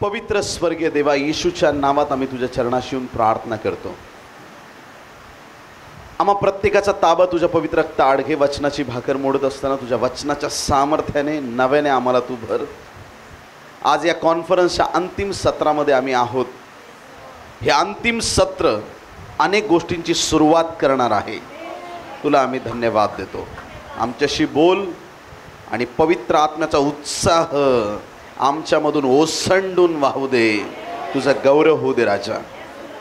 पवित्र स्वर्गीय देवा, येशूच्या नावात आम्ही तुझ्या चरणाशी येऊन प्रार्थना करतो. आम्हा प्रत्येकाचा ताबा तुझ्या पवित्र ताडघे वचनाची भाकर मोडत असताना तुझ्या वचनाच्या सामर्थ्याने नव्याने आम्हाला तू भर. आज या कॉन्फरन्सच्या अंतिम सत्रामध्ये आम्ही आहोत. हे अंतिम सत्र अनेक गोष्टींची सुरुवात करणार आहे. तुला आम्ही धन्यवाद देतो. आमच्याशी बोल आणि पवित्र आत्म्याचा उत्साह आमच्यामधून ओसंडून वाहू दे. तुझा गौरव होऊ दे राजा.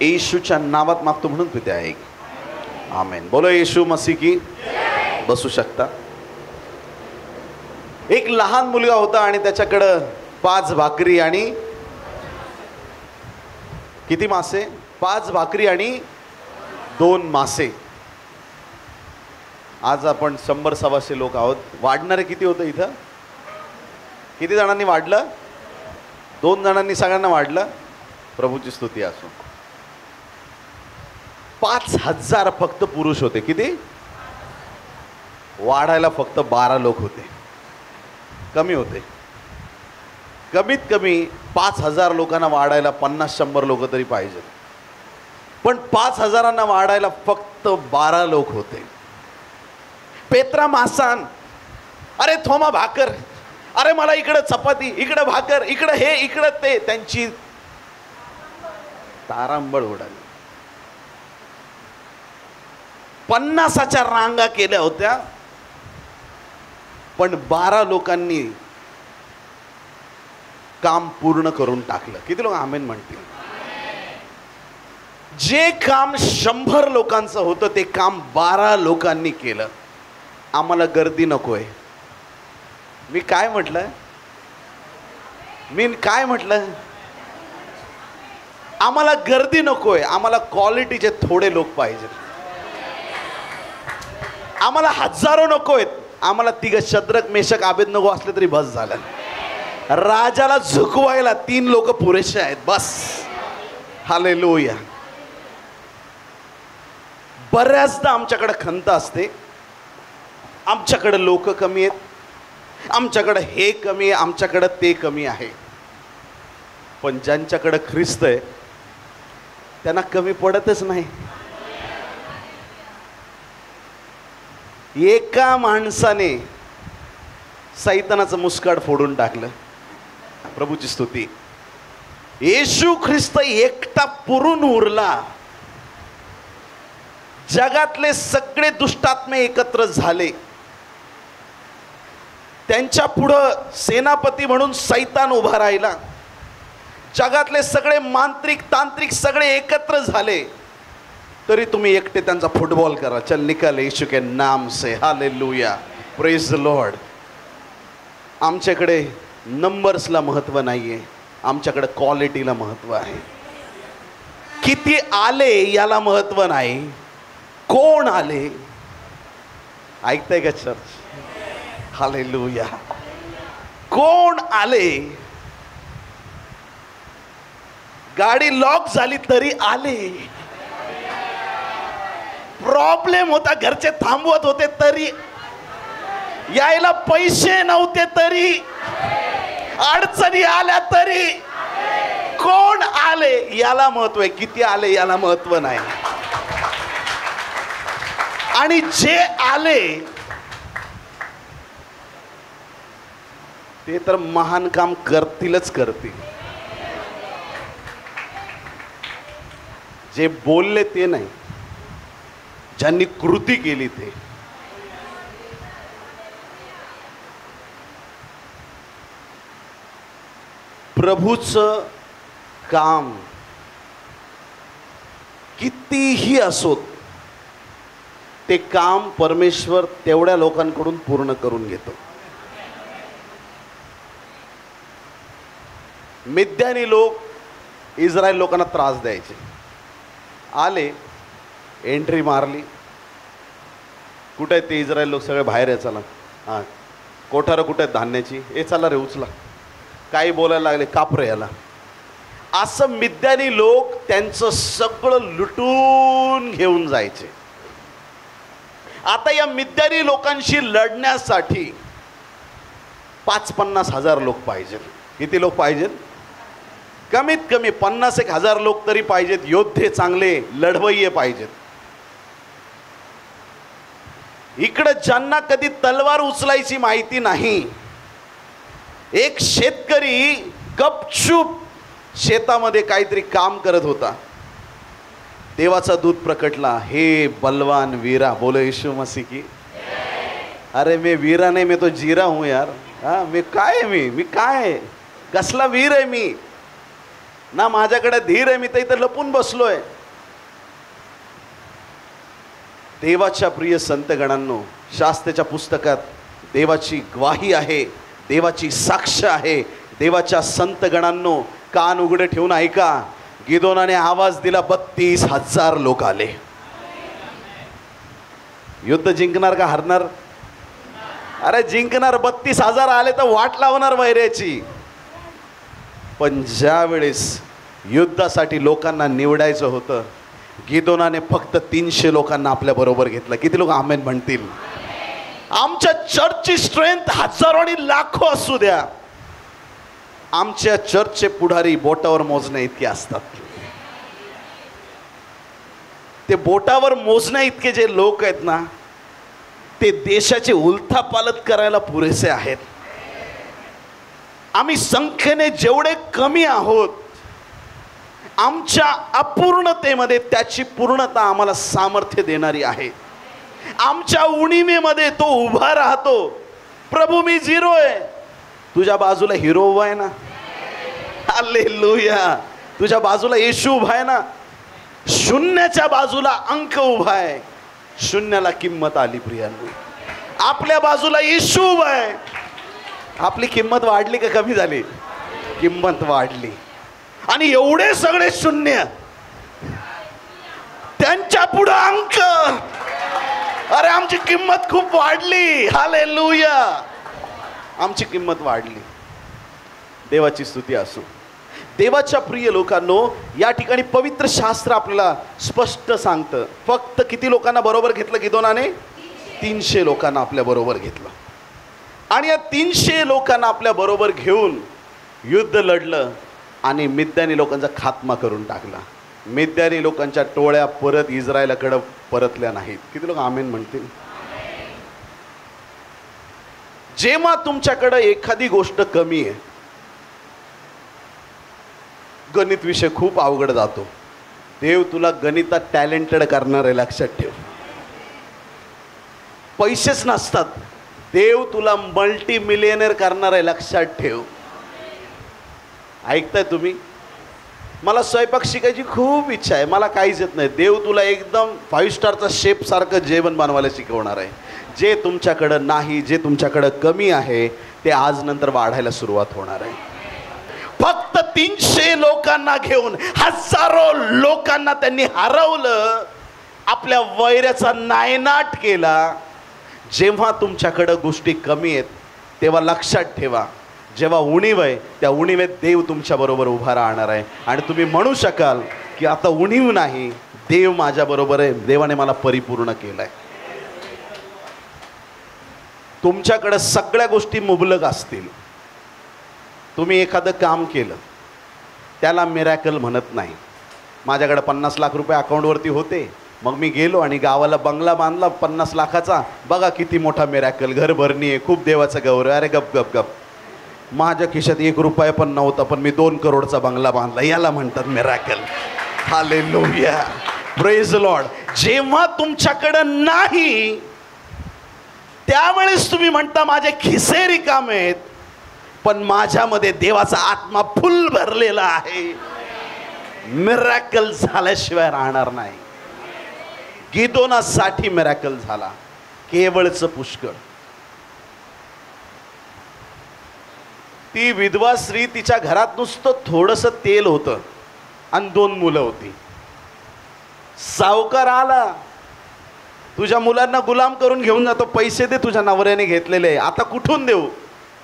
येशूच्या नावात मागतो म्हणून पिते आहे. आमेन. बोलो येशू मसीह की. बसू शकता. एक लहान मुलगा होता आणि त्याच्याकडं 5 भाकरी आणि किती मासे? 5 भाकरी आणि 2 मासे. आज आपण 100-125 लोक आहोत. वाढणारे किती होतं इथं? किती जणांनी वाढलं? 2 जणांनी सगळ्यांना वाढलं. प्रभूची स्तुती असो. 5000 फक्त पुरुष होते. किती? वाढायला फक्त 12 लोक होते. कमी होते. कमीत कमी 5000 लोकांना वाढायला 50-100 लोक तरी पाहिजे. पण 5000 वाढायला फक्त 12 लोक होते. पेत्रा मासान, अरे थोमा भाकर, अरे मला इकडं चपाती, इकडं भाकर, इकडं हे, इकडं ते. त्यांची तारांबळ उडाली. 50च्या रांगा केल्या होत्या, पण 12 लोकांनी काम पूर्ण करून टाकलं. किती लोक आमेन म्हणतील? जे काम 100 लोकांचं होतं ते काम 12 लोकांनी केलं. आम्हाला गर्दी नकोय. मी काय म्हटलं? आम्हाला गर्दी नकोय. आम्हाला क्वालिटीचे थोडे लोक पाहिजे. आम्हाला हजारो नकोयत. आम्हाला 3 शद्रक मेषक आबेदनगो असले तरी बस झालं. राजाला झुकवायला 3 लोक पुरेसे आहेत. बस. हालेलुया. बऱ्याचदा आमच्याकडे खंत असते, आमच्याकडे लोक कमी आहेत, आमच्याकडे हे कमी आहे, आमच्याकडे ते कमी आहे. पण ज्यांच्याकडे ख्रिस्त आहे त्यांना कमी पडतच नाही. एका माणसाने सैतानाचं मुस्काट फोडून टाकलं. प्रभूची स्तुती. येशू ख्रिस्त एकटा पुरून उरला. जगातले सगळे दुष्टात्मे एकत्र झाले. त्यांच्या पुढं सेनापती म्हणून सैतान उभा राहिला. जगातले सगळे मांत्रिक तांत्रिक सगळे एकत्र झाले. तरी तुम्ही एकटे त्यांचा फुटबॉल करा. चल निकल येशू के नाम से. हालेलुया. Praise the Lord. आमच्याकडे नंबर्सला महत्त्व नाहीये. आमच्याकडे क्वालिटीला महत्त्व आहे. किती आले याला महत्त्व नाही, कोण आले. ऐकताय का चर्च? हालेलुया. कोण आले. गाडी लॉक झाली तरी आले. प्रॉब्लेम होता, घरचे थांबवत होते तरी, यायला पैसे नव्हते तरी, अडचणी आल्या तरी, कोण आले याला महत्व आहे. किती आले याला महत्व नाही. आणि जे आले ते तर महान काम करतीलच करतील. जे बोलले ते नाही, ज्यांनी कृती केली ते. प्रभूचं काम कितीही असोत, ते काम परमेश्वर तेवढ्या लोकांकडून पूर्ण करून घेतो. मिद्यानी लोक इस्रायल लोकांना त्रास द्यायचे. आले, एंट्री मारली. कुठे आहेत ते इस्रायल लोक? सगळे बाहेर आहे. चला. हां, कोठारं कुठे आहेत धान्याची? हे चला रे उचला. काही बोलायला लागले, काप रे याला. असं मिद्यानी लोक त्यांचं सगळं लुटून घेऊन जायचे. आता या मिद्यानी लोकांशी लढण्यासाठी 5-50 हजार लोक पाहिजे. किती लोक पाहिजे? कमीत कमी 50,000 लोक तरी पाहिजेत, योद्धे चांगले लढवय्ये पाहिजेत. इकडे ज्यांना कधी तलवार उचलायची माहिती नाही, एक शेतकरी गपचूप शेतामध्ये काहीतरी काम करत होता. देवाचा दूत प्रकटला, हे बलवान वीरा, बोलो यीशु मसीह की. अरे मी वीरा नाही, मैं तो जीरा हूं यार. हा मी काय आहे, मी काय कसला वीर आहे मी ना, माझ्याकडे धीर आहे, मी तर इथं लपून बसलोय. देवाच्या प्रिय संतगणांनो, शास्त्राच्या पुस्तकात देवाची ग्वाही आहे, देवाची साक्ष आहे. देवाच्या संतगणांनो कान उघडे ठेवून ऐका. गिदोनाने आवाज दिला, 32,000 लोक आले. युद्ध जिंकणार का हारणार? अरे जिंकणार. 32,000 आले तर वाट लावणार वैऱ्याची. पण ज्या वेळेस युद्धासाठी लोकांना निवडायचं होतं, गिदोनाने फक्त 300 लोकांना आपल्या बरोबर घेतलं. किती लोक आमेन म्हणतील? आमच्या चर्चची स्ट्रेंथ हजारो आणि लाखो असू द्या, आमच्या चर्चचे पुढारी बोटावर मोजण्या इतके असतात. ते बोटावर मोजण्या इतके जे लोक आहेत ना, ते देशाचे उलथापालथ करायला पुरेसे आहेत. आम्ही संख्येने जेवढे कमी आहोत, आमच्या अपूर्णतेमध्ये त्याची पूर्णता आम्हाला सामर्थ्य देणारी आहे. आमच्या उणिवेमध्ये तो उभा राहतो. प्रभू मी झिरो आहे, तुझ्या बाजूला हिरो उभा आहे ना. हालेलुया. तुझ्या बाजूला येशू उभा आहे ना. शून्याच्या बाजूला अंक उभा आहे. शून्याला किंमत आली प्रियांनो. आपल्या बाजूला येशू उभा आहे. आपली किंमत वाढली का कमी झाली? किंमत वाढली. आणि एवढे सगळे शून्य, त्यांच्या पुढे अंक. अरे आमची किंमत खूप वाढली. हालेलुया. आमची किंमत वाढली. देवाची स्तुती असो. देवाच्या प्रिय लोकांनो, या ठिकाणी पवित्र शास्त्र आपल्याला स्पष्ट सांगतं, फक्त किती लोकांना बरोबर घेतलं गिदोनाने? 300 लोकांना आपल्या बरोबर घेतलं. आणि या 300 लोकांना आपल्या बरोबर घेऊन युद्ध लढलं आणि मिद्यानी लोकांचा खात्मा करून टाकला. मिद्यानी लोकांच्या टोळ्या परत इस्रायलाकडे परतल्या नाहीत. किती लोक आमेन म्हणतील? जेव्हा तुमच्याकडे एखादी गोष्ट कमी आहे, गणित विषय खूप अवघड जातो, देव तुला गणितात टॅलेंटेड करणार आहे, लक्षात ठेव. पैसेच नसतात, देव तुला मल्टी मिलियनर करणार आहे, लक्षात ठेव. ऐकताय तुम्ही? मला स्वयंपाक शिकायची खूप इच्छा आहे, मला काहीच येत नाही. देव तुला एकदम 5 स्टारचा शेफ सारखं जेवण बनवायला शिकवणार आहे. जे तुमच्याकडं नाही, जे तुमच्याकडं कमी आहे, ते आज नंतर वाढायला सुरुवात होणार आहे. फक्त 300 लोकांना घेऊन हजारो लोकांना त्यांनी हरवलं. आपल्या वैऱ्याचा नायनाट केला. जेव्हा तुमच्याकडं गोष्टी कमी आहेत, तेव्हा लक्षात ठेवा, जेव्हा उणीव आहे, त्या उणीवेत देव तुमच्याबरोबर उभा राहणार आहे. आणि तुम्ही म्हणू शकाल की आता उणीव नाही, देव माझ्याबरोबर आहे, देवाने मला परिपूर्ण केलं आहे. तुमच्याकडे सगळ्या गोष्टी मुबलक असतील, तुम्ही एखादं काम केलं, त्याला मिरॅकल म्हणत नाही. माझ्याकडे 50 लाख रुपये अकाउंटवरती होते, मग मी गेलो आणि गावाला बंगला बांधला 50 लाखाचा. बघा किती मोठा मिरॅकल, घर भरणी आहे, खूप देवाचं गौरव. अरे गप गप गप. माझ्या खिशात 1 रुपया पण नव्हता, पण मी 2 करोडचा बंगला बांधला. याला म्हणतात मिरॅकल. हालेलुया. Praise Lord. जेव्हा तुमच्याकडं नाही, त्यावेळेस तुम्ही म्हणता माझे खिसे रिकामे आहेत, पण माझ्यामध्ये देवाचा आत्मा फुल भरलेला आहे. मिरॅकल झाल्याशिवाय राहणार नाही. गिदोनासाठी मिरॅकल झाला, केवळचं पुष्कळ. ती विधवा स्त्री, तिच्या घरात नुसतं थोडंसं तेल होतं आणि 2 मुलं होती. सावकार आला, तुझ्या मुलांना गुलाम करून घेऊन जातो, पैसे दे, तुझ्या नवऱ्याने घेतलेले, आता कुठून देऊ?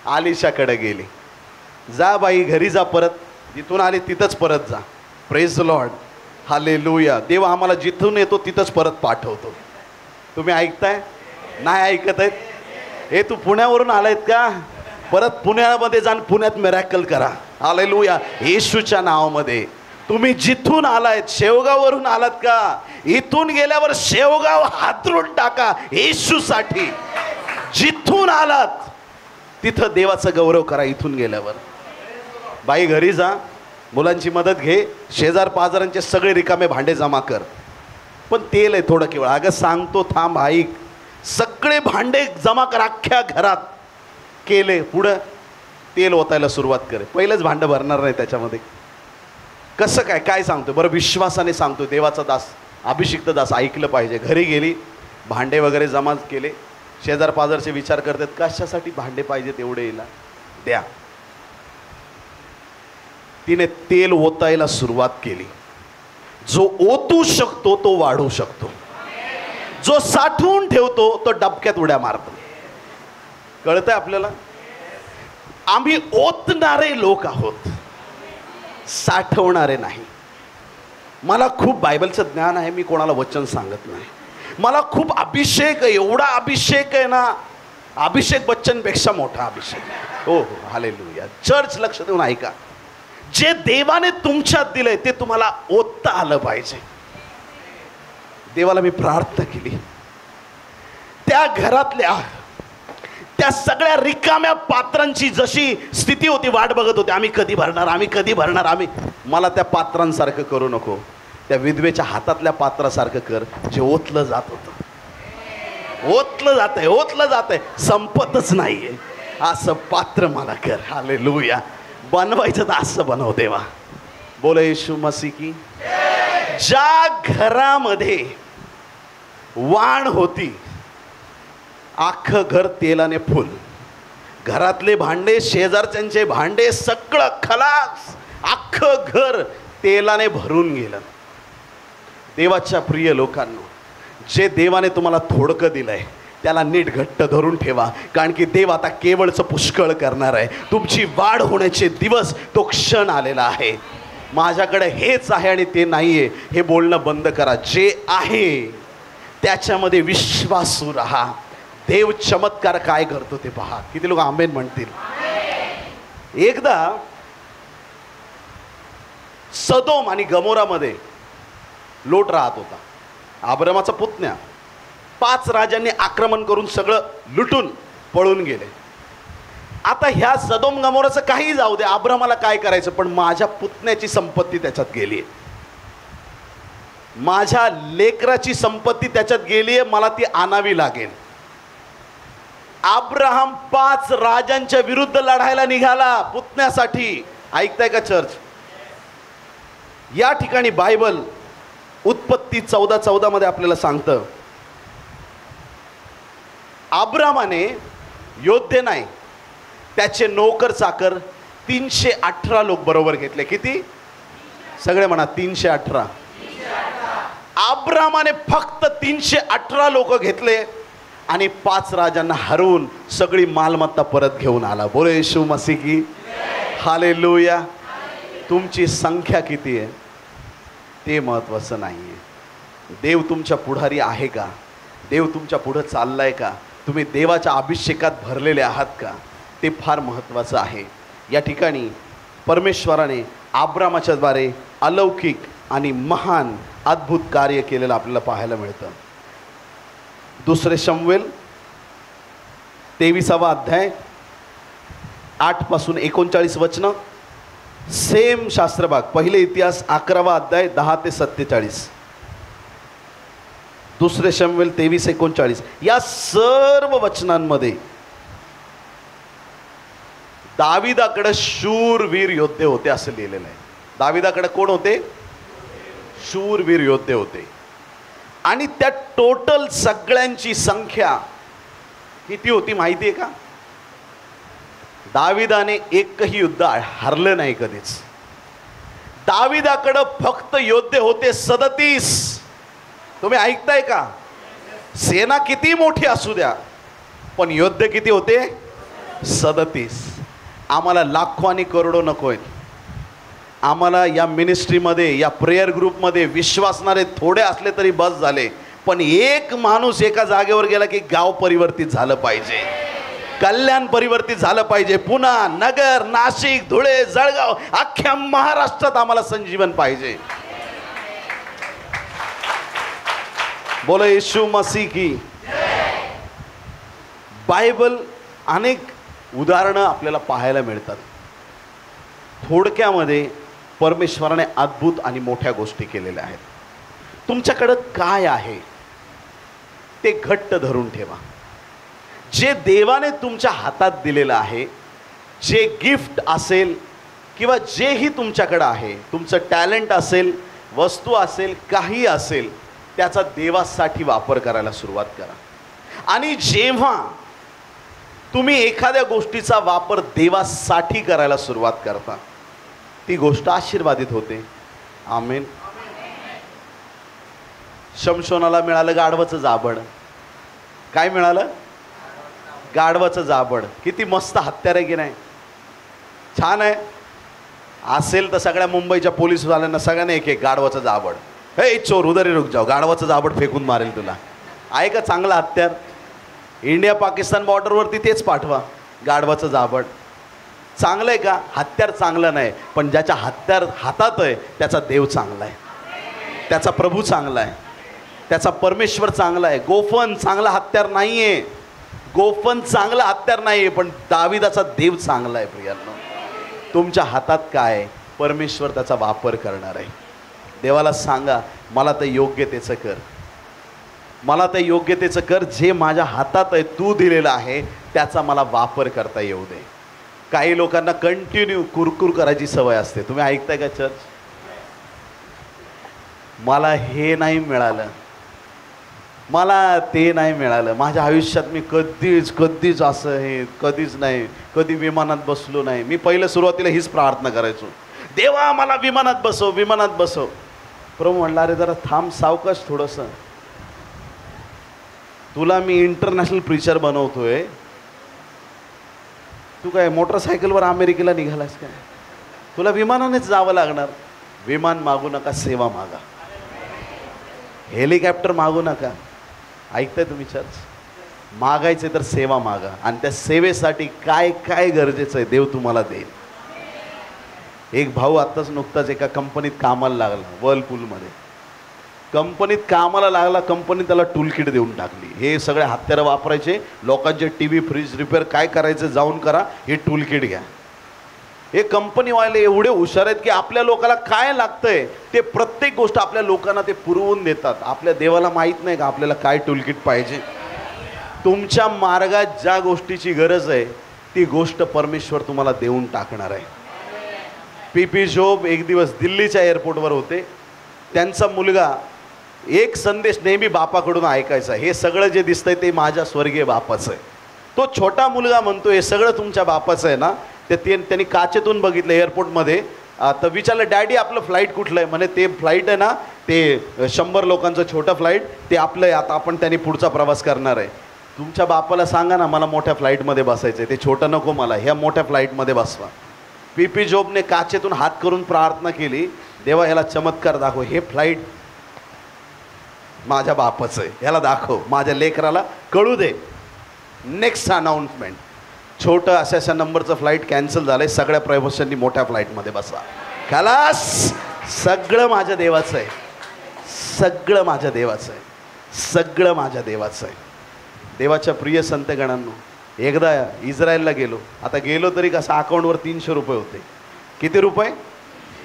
आलिशाकडे गेली. जा बाई, घरी जा, परत जिथून आली तिथंच परत जा. Praise Lord. हालेलुया. देव आम्हाला जिथून येतो तिथंच परत पाठवतो. तुम्ही ऐकताय? नाही ऐकत आहेत? हे तू पुण्यावरून आलायत का? परत पुण्यामध्ये जाऊन पुण्यात मिरॅकल करा. हालेलुया. येशूच्या नावामध्ये. तुम्ही जिथून आलात, शेवगाववरून आलात का, इथून गेल्यावर शेवगाव हातरून टाका येशूसाठी. जिथून आलात तिथं देवाचा गौरव करा. इथून गेल्यावर बाई घरी जा, मुलांची मदत घे, शेजार पाजारांचे सगळे रिकामे भांडे जमा कर. पण तेल आहे थोडं केवळ. अगं सांगतो थांब ऐक. सगळे भांडे जमा कर अख्ख्या घरात. केले पुढं तेल ओतायला सुरुवात करे. पहिलेच भांडं भरणार नाही त्याच्यामध्ये. कसं काय काय सांगतो बरं, विश्वासाने सांगतो. देवाचा दास, अभिषिक्त दास ऐकलं पाहिजे. घरी गेली, भांडे वगैरे जमा केले. शेजार पाजारचे विचार करतात कशासाठी भांडे पाहिजेत एवढे, येला द्या. तिने तेल ओतायला सुरुवात केली. जो ओतू शकतो तो वाढू शकतो. जो साठवून ठेवतो तो डबक्यात उड्या मारतो. कळतंय आपल्याला? आम्ही ओतणारे लोक आहोत, साठवणारे नाही. मला खूप बायबलचं ज्ञान आहे, मी कोणाला वचन सांगत नाही. मला खूप अभिषेक आहे, एवढा अभिषेक आहे ना, अभिषेक बच्चनपेक्षा मोठा अभिषेक. हो हो, हालेलुया. चर्च लक्ष देऊन ऐका. जे देवाने तुमच्यात दिलंय ते तुम्हाला ओतता आलं पाहिजे. देवाला मी प्रार्थना केली, त्या घरातल्या त्या सगळ्या रिकाम्या पात्रांची जशी स्थिती होती, वाट बघत होते, आम्ही कधी भरणार, आम्ही कधी भरणार, आम्ही. मला त्या पात्रांसारखं करू नको. त्या विधवेच्या हातातल्या पात्रासारखं कर, जे ओतलं जात होतं. ओतलं जातंय, ओतलं जातंय, संपतच नाहीये. असं पात्र मला कर. हालेलुया. बनवायचं तर असं बनव देवा. बोल येशू मसीह की. ज्या घरामध्ये वाण होती, अख्खं घर तेलाने फुल. घरातले भांडे, शेजारच्यांचे भांडे, सगळं खलास. अख्खं घर तेलाने भरून गेलं. देवाच्या प्रिय लोकांनो, जे देवाने तुम्हाला थोडकं दिलंय त्याला नीट घट्ट धरून ठेवा. कारण की देव आता केवळचं पुष्कळ करणार आहे. तुमची वाढ होण्याचे दिवस, तो क्षण आलेला आहे. माझ्याकडे हेच आहे आणि ते नाहीये हे बोलणं बंद करा. जे आहे त्याच्यामध्ये विश्वासू राहा. देव चमत्कार काय करतो ते पहा. किती लोक आमेन म्हणतील? एकदा सदोम आणि गमोरामध्ये लोट राहत होता. अब्रामाचा पुतण्या. 5 राजांनी आक्रमण करून सगळं लुटून पळून गेले. आता ह्या सदोम गमोराचं काही जाऊ दे, अब्रामाला काय करायचं, पण माझ्या पुतण्याची संपत्ती त्याच्यात गेली आहे, माझ्या लेकराची संपत्ती त्याच्यात गेली आहे, मला ती आणावी लागेल. अब्राहम 5 राजांच्या विरुद्ध लढायला निघाला पुतण्यासाठी. ऐकताय का चर्च? या ठिकाणी बायबल उत्पत्ती 14:14 मध्ये आपल्याला सांगतं, अब्रामाने योद्धे नाही, त्याचे नोकर चाकर 318 लोक बरोबर घेतले. किती? सगळे म्हणा 318. अब्रामाने फक्त 318 लोक घेतले आणि 5 राजांना हरवून सगळी मालमत्ता परत घेऊन आला. बोलो येशू मसीह की. हालेलुया. तुमची संख्या किती आहे ते महत्त्वाचं नाही आहे. देव तुमच्या पुढारी आहे का? देव तुमच्या पुढं चाललाय का? तुम्ही देवाच्या अभिषेकात भरलेले आहात का? ते फार महत्त्वाचं आहे. या ठिकाणी परमेश्वराने अब्रामाच्या द्वारे अलौकिक आणि महान अद्भुत कार्य केलेलं आपल्याला पाहायला मिळतं. 2 शमूएल 23वा अध्याय 8 पासून 39 वचनं. सेम शास्त्रभाग. पहिले इतिहास 11वा अध्याय 10 ते 47. 2 शमूएल 23:39. या सर्व वचनांमध्ये दाविदाकडे शूरवीर योद्धे होते असं लिहिलेलं आहे. दाविदाकडे कोण होते? शूरवीर योद्धे होते. आणि त्या टोटल सगळ्यांची संख्या किती होती माहिती आहे का? दाविदाने एकही युद्ध हरलं नाही कधीच. दाविदाकडे फक्त योद्धे होते 37. तुम्ही ऐकताय का? सेना किती मोठी असू द्या, पण योद्धे किती होते? 37. आम्हाला लाखो आणि करोडो नकोय. आम्हाला या मिनिस्ट्रीमध्ये, या प्रेयर ग्रुपमध्ये विश्वासणारे थोडे असले तरी बस झाले, पण एक माणूस एका जागेवर गेला की गाव परिवर्तित झालं पाहिजे. कल्याण परिवर्तित झालं पाहिजे. पुणा, नगर, नाशिक, धुळे, जळगाव, अख्ख्या महाराष्ट्रात आम्हाला संजीवन पाहिजे. बोलो येशू मसीह की. बायबल अनेक उदाहरणं आपल्याला पाहायला मिळतात. थोडक्यामध्ये परमेश्वराने अद्भुत आणि मोठ्या गोष्टी केलेल्या आहेत. तुमच्याकडं काय आहे ते घट्ट धरून ठेवा. जे देवाने तुमच्या हातात दिलेलं आहे, जे गिफ्ट असेल किंवा जेही तुमच्याकडं आहे, तुमचं टॅलेंट असेल, वस्तू असेल, काही असेल, त्याचा देवासाठी वापर करायला सुरुवात करा. आणि जेव्हा तुम्ही एखाद्या गोष्टीचा वापर देवासाठी करायला सुरुवात करता, ती गोष्ट आशीर्वादित होते. आमेन. शमशोनाला मिळालं गाढवाचं जाबड. काय मिळालं? गाढवाचं जाबड. किती मस्त हत्यार आहे की नाही? छान आहे. असेल तर सगळ्या मुंबईच्या पोलीसवाल्यांना सगळ्यांना एक एक गाढवाचं जाबड. हे चोर उधर रुक जाओ, गाढवाचं जाबड फेकून मारेल तुला. आहे का चांगलं हत्यार? इंडिया पाकिस्तान बॉर्डरवरती तेच पाठवा, गाढवाचं जाबड. चांगलं आहे का? हत्यार चांगलं नाही, पण ज्याच्या हत्यार हातात आहे त्याचा देव चांगला आहे, त्याचा प्रभू चांगला आहे, त्याचा परमेश्वर चांगला आहे. गोफन चांगला हत्यार नाही आहे, गोफन चांगला हत्यार नाही आहे, पण दाविदाचा देव चांगला आहे. प्रियांनो, तुमच्या हातात काय आहे? परमेश्वर त्याचा वापर करणार आहे. देवाला सांगा, मला तर योग्यतेचं कर, मला तर योग्यतेचं कर. जे माझ्या हातात आहे, तू दिलेलं आहे, त्याचा मला वापर करता येऊ दे. काही लोकांना कंटिन्यू कुरकुर करायची सवय असते. तुम्ही ऐकताय का चर्च? मला हे नाही मिळालं, मला ते नाही मिळालं, माझ्या आयुष्यात मी कधीच असं हे कधीच नाही, कधी विमानात बसलो नाही. मी पहिलं सुरुवातीला हीच प्रार्थना करायचो, देवा मला विमानात बसव, विमानात बसव. प्रभू म्हणला, अरे जरा थांब, सावकाश थोडंसं. तुला मी इंटरनॅशनल प्रीचर बनवतोय, तू काय मोटरसायकलवर अमेरिकेला निघालास काय? तुला विमानानेच जावं लागणार. विमान मागू नका, सेवा मागा. हेलिकॉप्टर मागू नका. ऐकताय तुम्ही चर्च? मागायचे तर सेवा मागा, आणि त्या सेवेसाठी काय काय गरजेचं आहे देव तुम्हाला देईल. एक भाऊ आत्ताच नुकताच एका कंपनीत कामाला लागला, वर्लपूलमध्ये कंपनीत कामाला लागला. कंपनी त्याला टूल किट देऊन टाकली. हे सगळे हत्यारं वापरायचे, लोकांचे टीव्ही फ्रीज रिपेअर काय करायचं जाऊन करा, हे टूल किट घ्या. हे कंपनीवाले एवढे हुशार आहेत की आपल्या लोकांना काय लागतंय ते प्रत्येक गोष्ट आपल्या लोकांना ते पुरवून देतात. आपल्या देवाला माहीत नाही का आपल्याला काय टूल किट पाहिजे? तुमच्या मार्गात ज्या गोष्टीची गरज आहे ती गोष्ट परमेश्वर तुम्हाला देऊन टाकणार आहे. पी जोब एक दिवस दिल्लीच्या एअरपोर्टवर होते. त्यांचा मुलगा एक संदेश नेहमी बापाकडून ऐकायचा, हे सगळं जे दिसतंय ते माझ्या स्वर्गीय बापाचं आहे. तो छोटा मुलगा म्हणतो, हे सगळं तुमच्या बापाचं आहे ना? त्यांनी काचेतून बघितलं एअरपोर्टमध्ये. तर विचारलं, डॅडी आपलं फ्लाईट कुठलं आहे? म्हणे ते फ्लाईट आहे ना, ते 100 लोकांचं छोटं फ्लाईट, ते आपलं आहे. आता आपण त्यांनी पुढचा प्रवास करणार आहे. तुमच्या बापाला सांगा ना, मला मोठ्या फ्लाईटमध्ये बसायचं आहे, ते छोटं नको मला, ह्या मोठ्या फ्लाईटमध्ये बसवा. पी जोबने काचेतून हात करून प्रार्थना केली, देवा ह्याला चमत्कार दाखव, हे फ्लाईट माझ्या बापाचं आहे, ह्याला दाखव, माझ्या लेकराला कळू दे. नेक्स्ट अनाऊन्समेंट, छोटं अशा नंबरचं फ्लाईट कॅन्सल झालंय, सगळ्या प्रवाशांनी मोठ्या फ्लाईटमध्ये बसा. खलास, सगळं माझ्या देवाचं आहे, सगळं माझ्या देवाचं आहे, सगळं माझ्या देवाचं आहे. देवाच्या प्रिय संतगणांनो, एकदा इस्रायलला गेलो. आता गेलो तरी कसं, अकाउंटवर 300 रुपये होते. किती रुपये?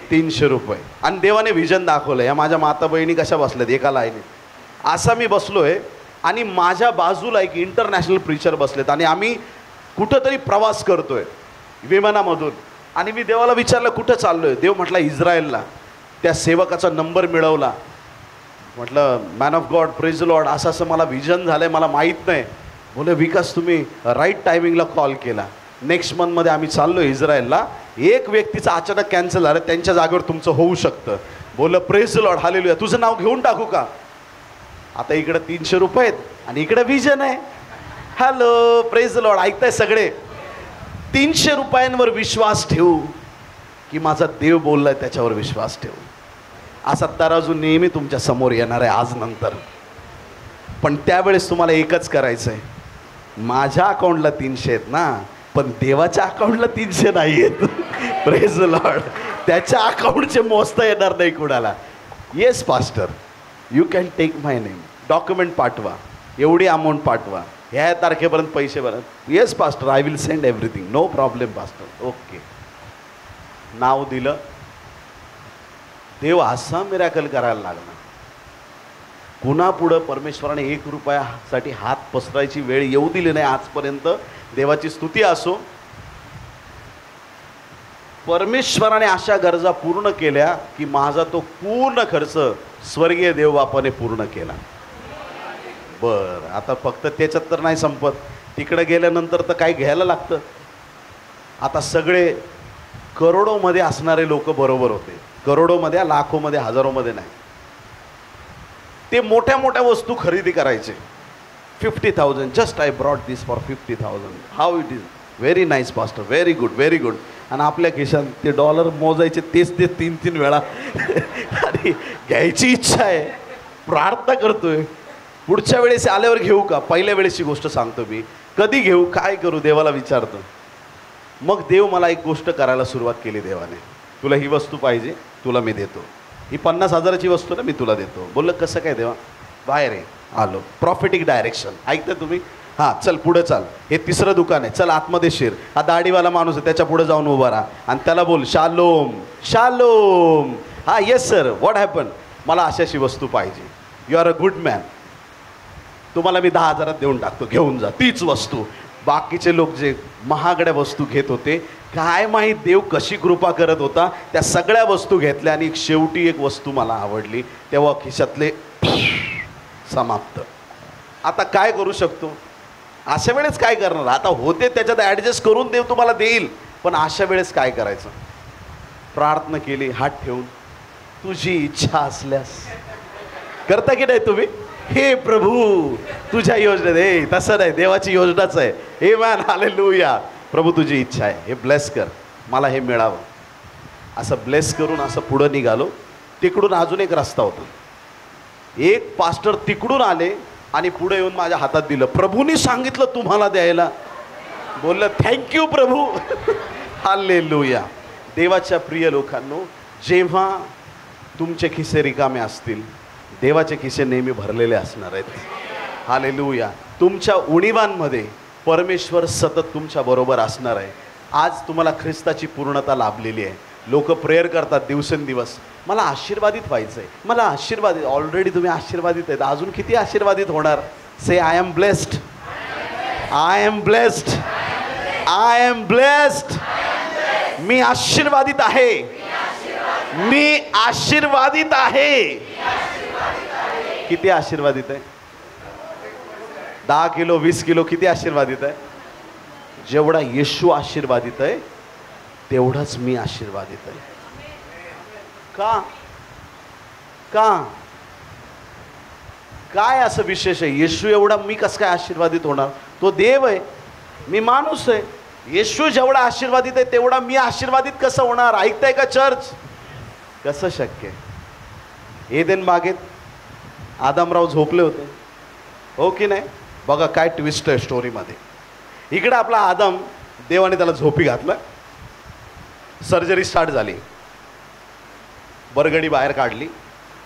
300 रुपये. आणि देवाने व्हिजन दाखवलं. या माझ्या माता बहिणी कशा बसल्यात एका लाईनीत. असा मी बसलोय आणि माझ्या बाजूला एक इंटरनॅशनल प्रीचर बसलेत आणि आम्ही कुठंतरी प्रवास करतोय विमानामधून. आणि मी देवाला विचारलं, कुठं चाललोय? देव म्हटला, इस्रायलला. त्या सेवकाचा नंबर मिळवला. म्हटलं, man of God, praise Lord, असं असं मला व्हिजन झालंय, मला माहीत नाही. बोले, विकास तुम्ही राईट टायमिंगला कॉल केला. नेक्स्ट मंथमध्ये आम्ही चाललो इस्रायलला. एक व्यक्तीचं अचानक कॅन्सल झालं, त्यांच्या जागेवर तुमचं होऊ शकतं. बोललं, प्रेज लॉर्ड, हालेलुया, तुझं नाव घेऊन टाकू का? आता इकडं 300 रुपये आहेत आणि इकडं व्हिजन आहे. हॅलो, प्रेज लॉर्ड, ऐकताय सगळे? 300 रुपयांवर विश्वास ठेवू की माझा देव बोललाय त्याच्यावर विश्वास ठेवू? असा तराजू नेहमी तुमच्या समोर येणार आहे आज नंतर. पण त्यावेळेस तुम्हाला एकच करायचं आहे, माझ्या अकाउंटला 300 आहेत ना, पण देवाच्या अकाउंटला 300 नाही आहेत. Praise the Lord. त्याच्या अकाउंटचे मोजता येणार नाही कुणाला. Yes pastor, you can take my name, document पाठवा, एवढी अमाऊंट पाठवा, ह्या तारखेपर्यंत पैसे भरा. Yes pastor, I will send everything, no problem pastor. Okay, नाव दिलं. देव असा मिरॅकल करायला लागला. कुणापुढं परमेश्वराने 1 रुपयासाठी हात पसरायची वेळ येऊ दिली नाही आजपर्यंत. देवाची स्तुती असो. परमेश्वराने अशा गरजा पूर्ण केल्या की माझा तो पूर्ण खर्च स्वर्गीय देवबापाने पूर्ण केला. बरं, आता फक्त त्याच्यात तर नाही संपत, तिकडे गेल्यानंतर तर काय घ्यायला लागतं. आता सगळे करोडोमध्ये असणारे लोक बरोबर होते. करोडोमध्ये, लाखोमध्ये, हजारोमध्ये नाही. ते मोठ्या मोठ्या वस्तू खरेदी करायचे. 50,000, just I brought this for 50,000. How it is, very nice pastor, very good, very good. आणि आपल्या खिशात ते डॉलर मोजायचे तेच ते 3-3 वेळा. आणि घ्यायची इच्छा आहे, प्रार्थना करतोय, पुढच्या वेळेस आल्यावर घेऊ का. पहिल्या वेळेसची गोष्ट सांगतो मी, कधी घेऊ, काय करू, देवाला विचारतो. मग देव मला एक गोष्ट करायला सुरुवात केली देवाने. तुला ही वस्तू पाहिजे, तुला मी देतो. ही 50,000ची वस्तू ना, मी तुला देतो. बोललं कसं काय देवा. बाहेर आहे. आलो. प्रॉफिटिक डायरेक्शन ऐकतं तुम्ही. हां, चल पुढं चाल, हे 3रं दुकान आहे, चल आतमध्ये शिर. हा दाढीवाला माणूस आहे, त्याच्या पुढे जाऊन उभा राहा आणि त्याला बोल शालोम शालोम. हां, येस सर, व्हॉट हॅपन. मला अशाशी वस्तू पाहिजे. You are a good man, तुम्हाला मी 10,000 देऊन टाकतो, घेऊन जा तीच वस्तू. बाकीचे लोक जे महागड्या वस्तू घेत होते, काय माहीत देव कशी कृपा करत होता, त्या सगळ्या वस्तू घेतल्या आणि शेवटी एक वस्तू मला आवडली. तेव्हा खिशातले समाप्त. आता काय करू शकतो. अशा वेळेस काय करणार. आता होते त्याच्यात ॲडजस्ट करून देव तुम्हाला देईल, पण अशा वेळेस काय करायचं. प्रार्थना केली हात ठेवून, तुझी इच्छा असल्यास. करता की नाही तुम्ही. हे प्रभू तुझ्या योजनेत. हे तसं नाही, देवाची योजनाच आहे. हे मॅन, हालेलुया. प्रभू तुझी इच्छा आहे, हे ब्लेस कर, मला हे मिळावं. असं ब्लेस करून असं पुढं निघालो. तिकडून अजून एक रस्ता होता. एक पास्टर तिकडून आले आणि पुढे येऊन माझ्या हातात दिलं. प्रभूंनी सांगितलं तुम्हाला द्यायला. बोललं थँक्यू प्रभू. हालेलुया. देवाच्या प्रिय लोकांनो, जेव्हा तुमचे खिसे रिकामे असतील, देवाचे खिसे नेहमी भरलेले असणार आहेत. हालेलुया. तुमच्या उणीवांमध्ये परमेश्वर सतत तुमच्या बरोबर असणार आहे. आज तुम्हाला ख्रिस्ताची पूर्णता लाभलेली आहे. लोक प्रेयर करतात दिवसेंदिवस, मला आशीर्वादित व्हायचं आहे, मला आशीर्वादित. ऑलरेडी तुम्ही आशीर्वादित आहेत, अजून किती आशीर्वादित होणार. Say I am blessed, I am blessed, I am blessed. मी आशीर्वादित आहे, मी आशीर्वादित आहे. किती आशीर्वादित आहे. 10 किलो 20 किलो किती आशीर्वादित आहे. जेवढा येशू आशीर्वादित आहे तेवढाच मी आशीर्वादित आहे. का का काय असं विशेष आहे. येशू एवढा मी कसं काय आशीर्वादित होणार. तो देव आहे, मी माणूस आहे. येशू जेवढा आशीर्वादित आहे तेवढा मी आशीर्वादित कसं होणार. ऐकताय का चर्च. कसं शक्य आहे. एदेन बागेत आदमराव झोपले होते, हो की नाही. बघा काय ट्विस्ट आहे स्टोरीमध्ये. इकडे आपला आदम, देवाने त्याला झोपी घातलं. सर्जरी स्टार्ट झाली, बरगडी बाहेर काढली,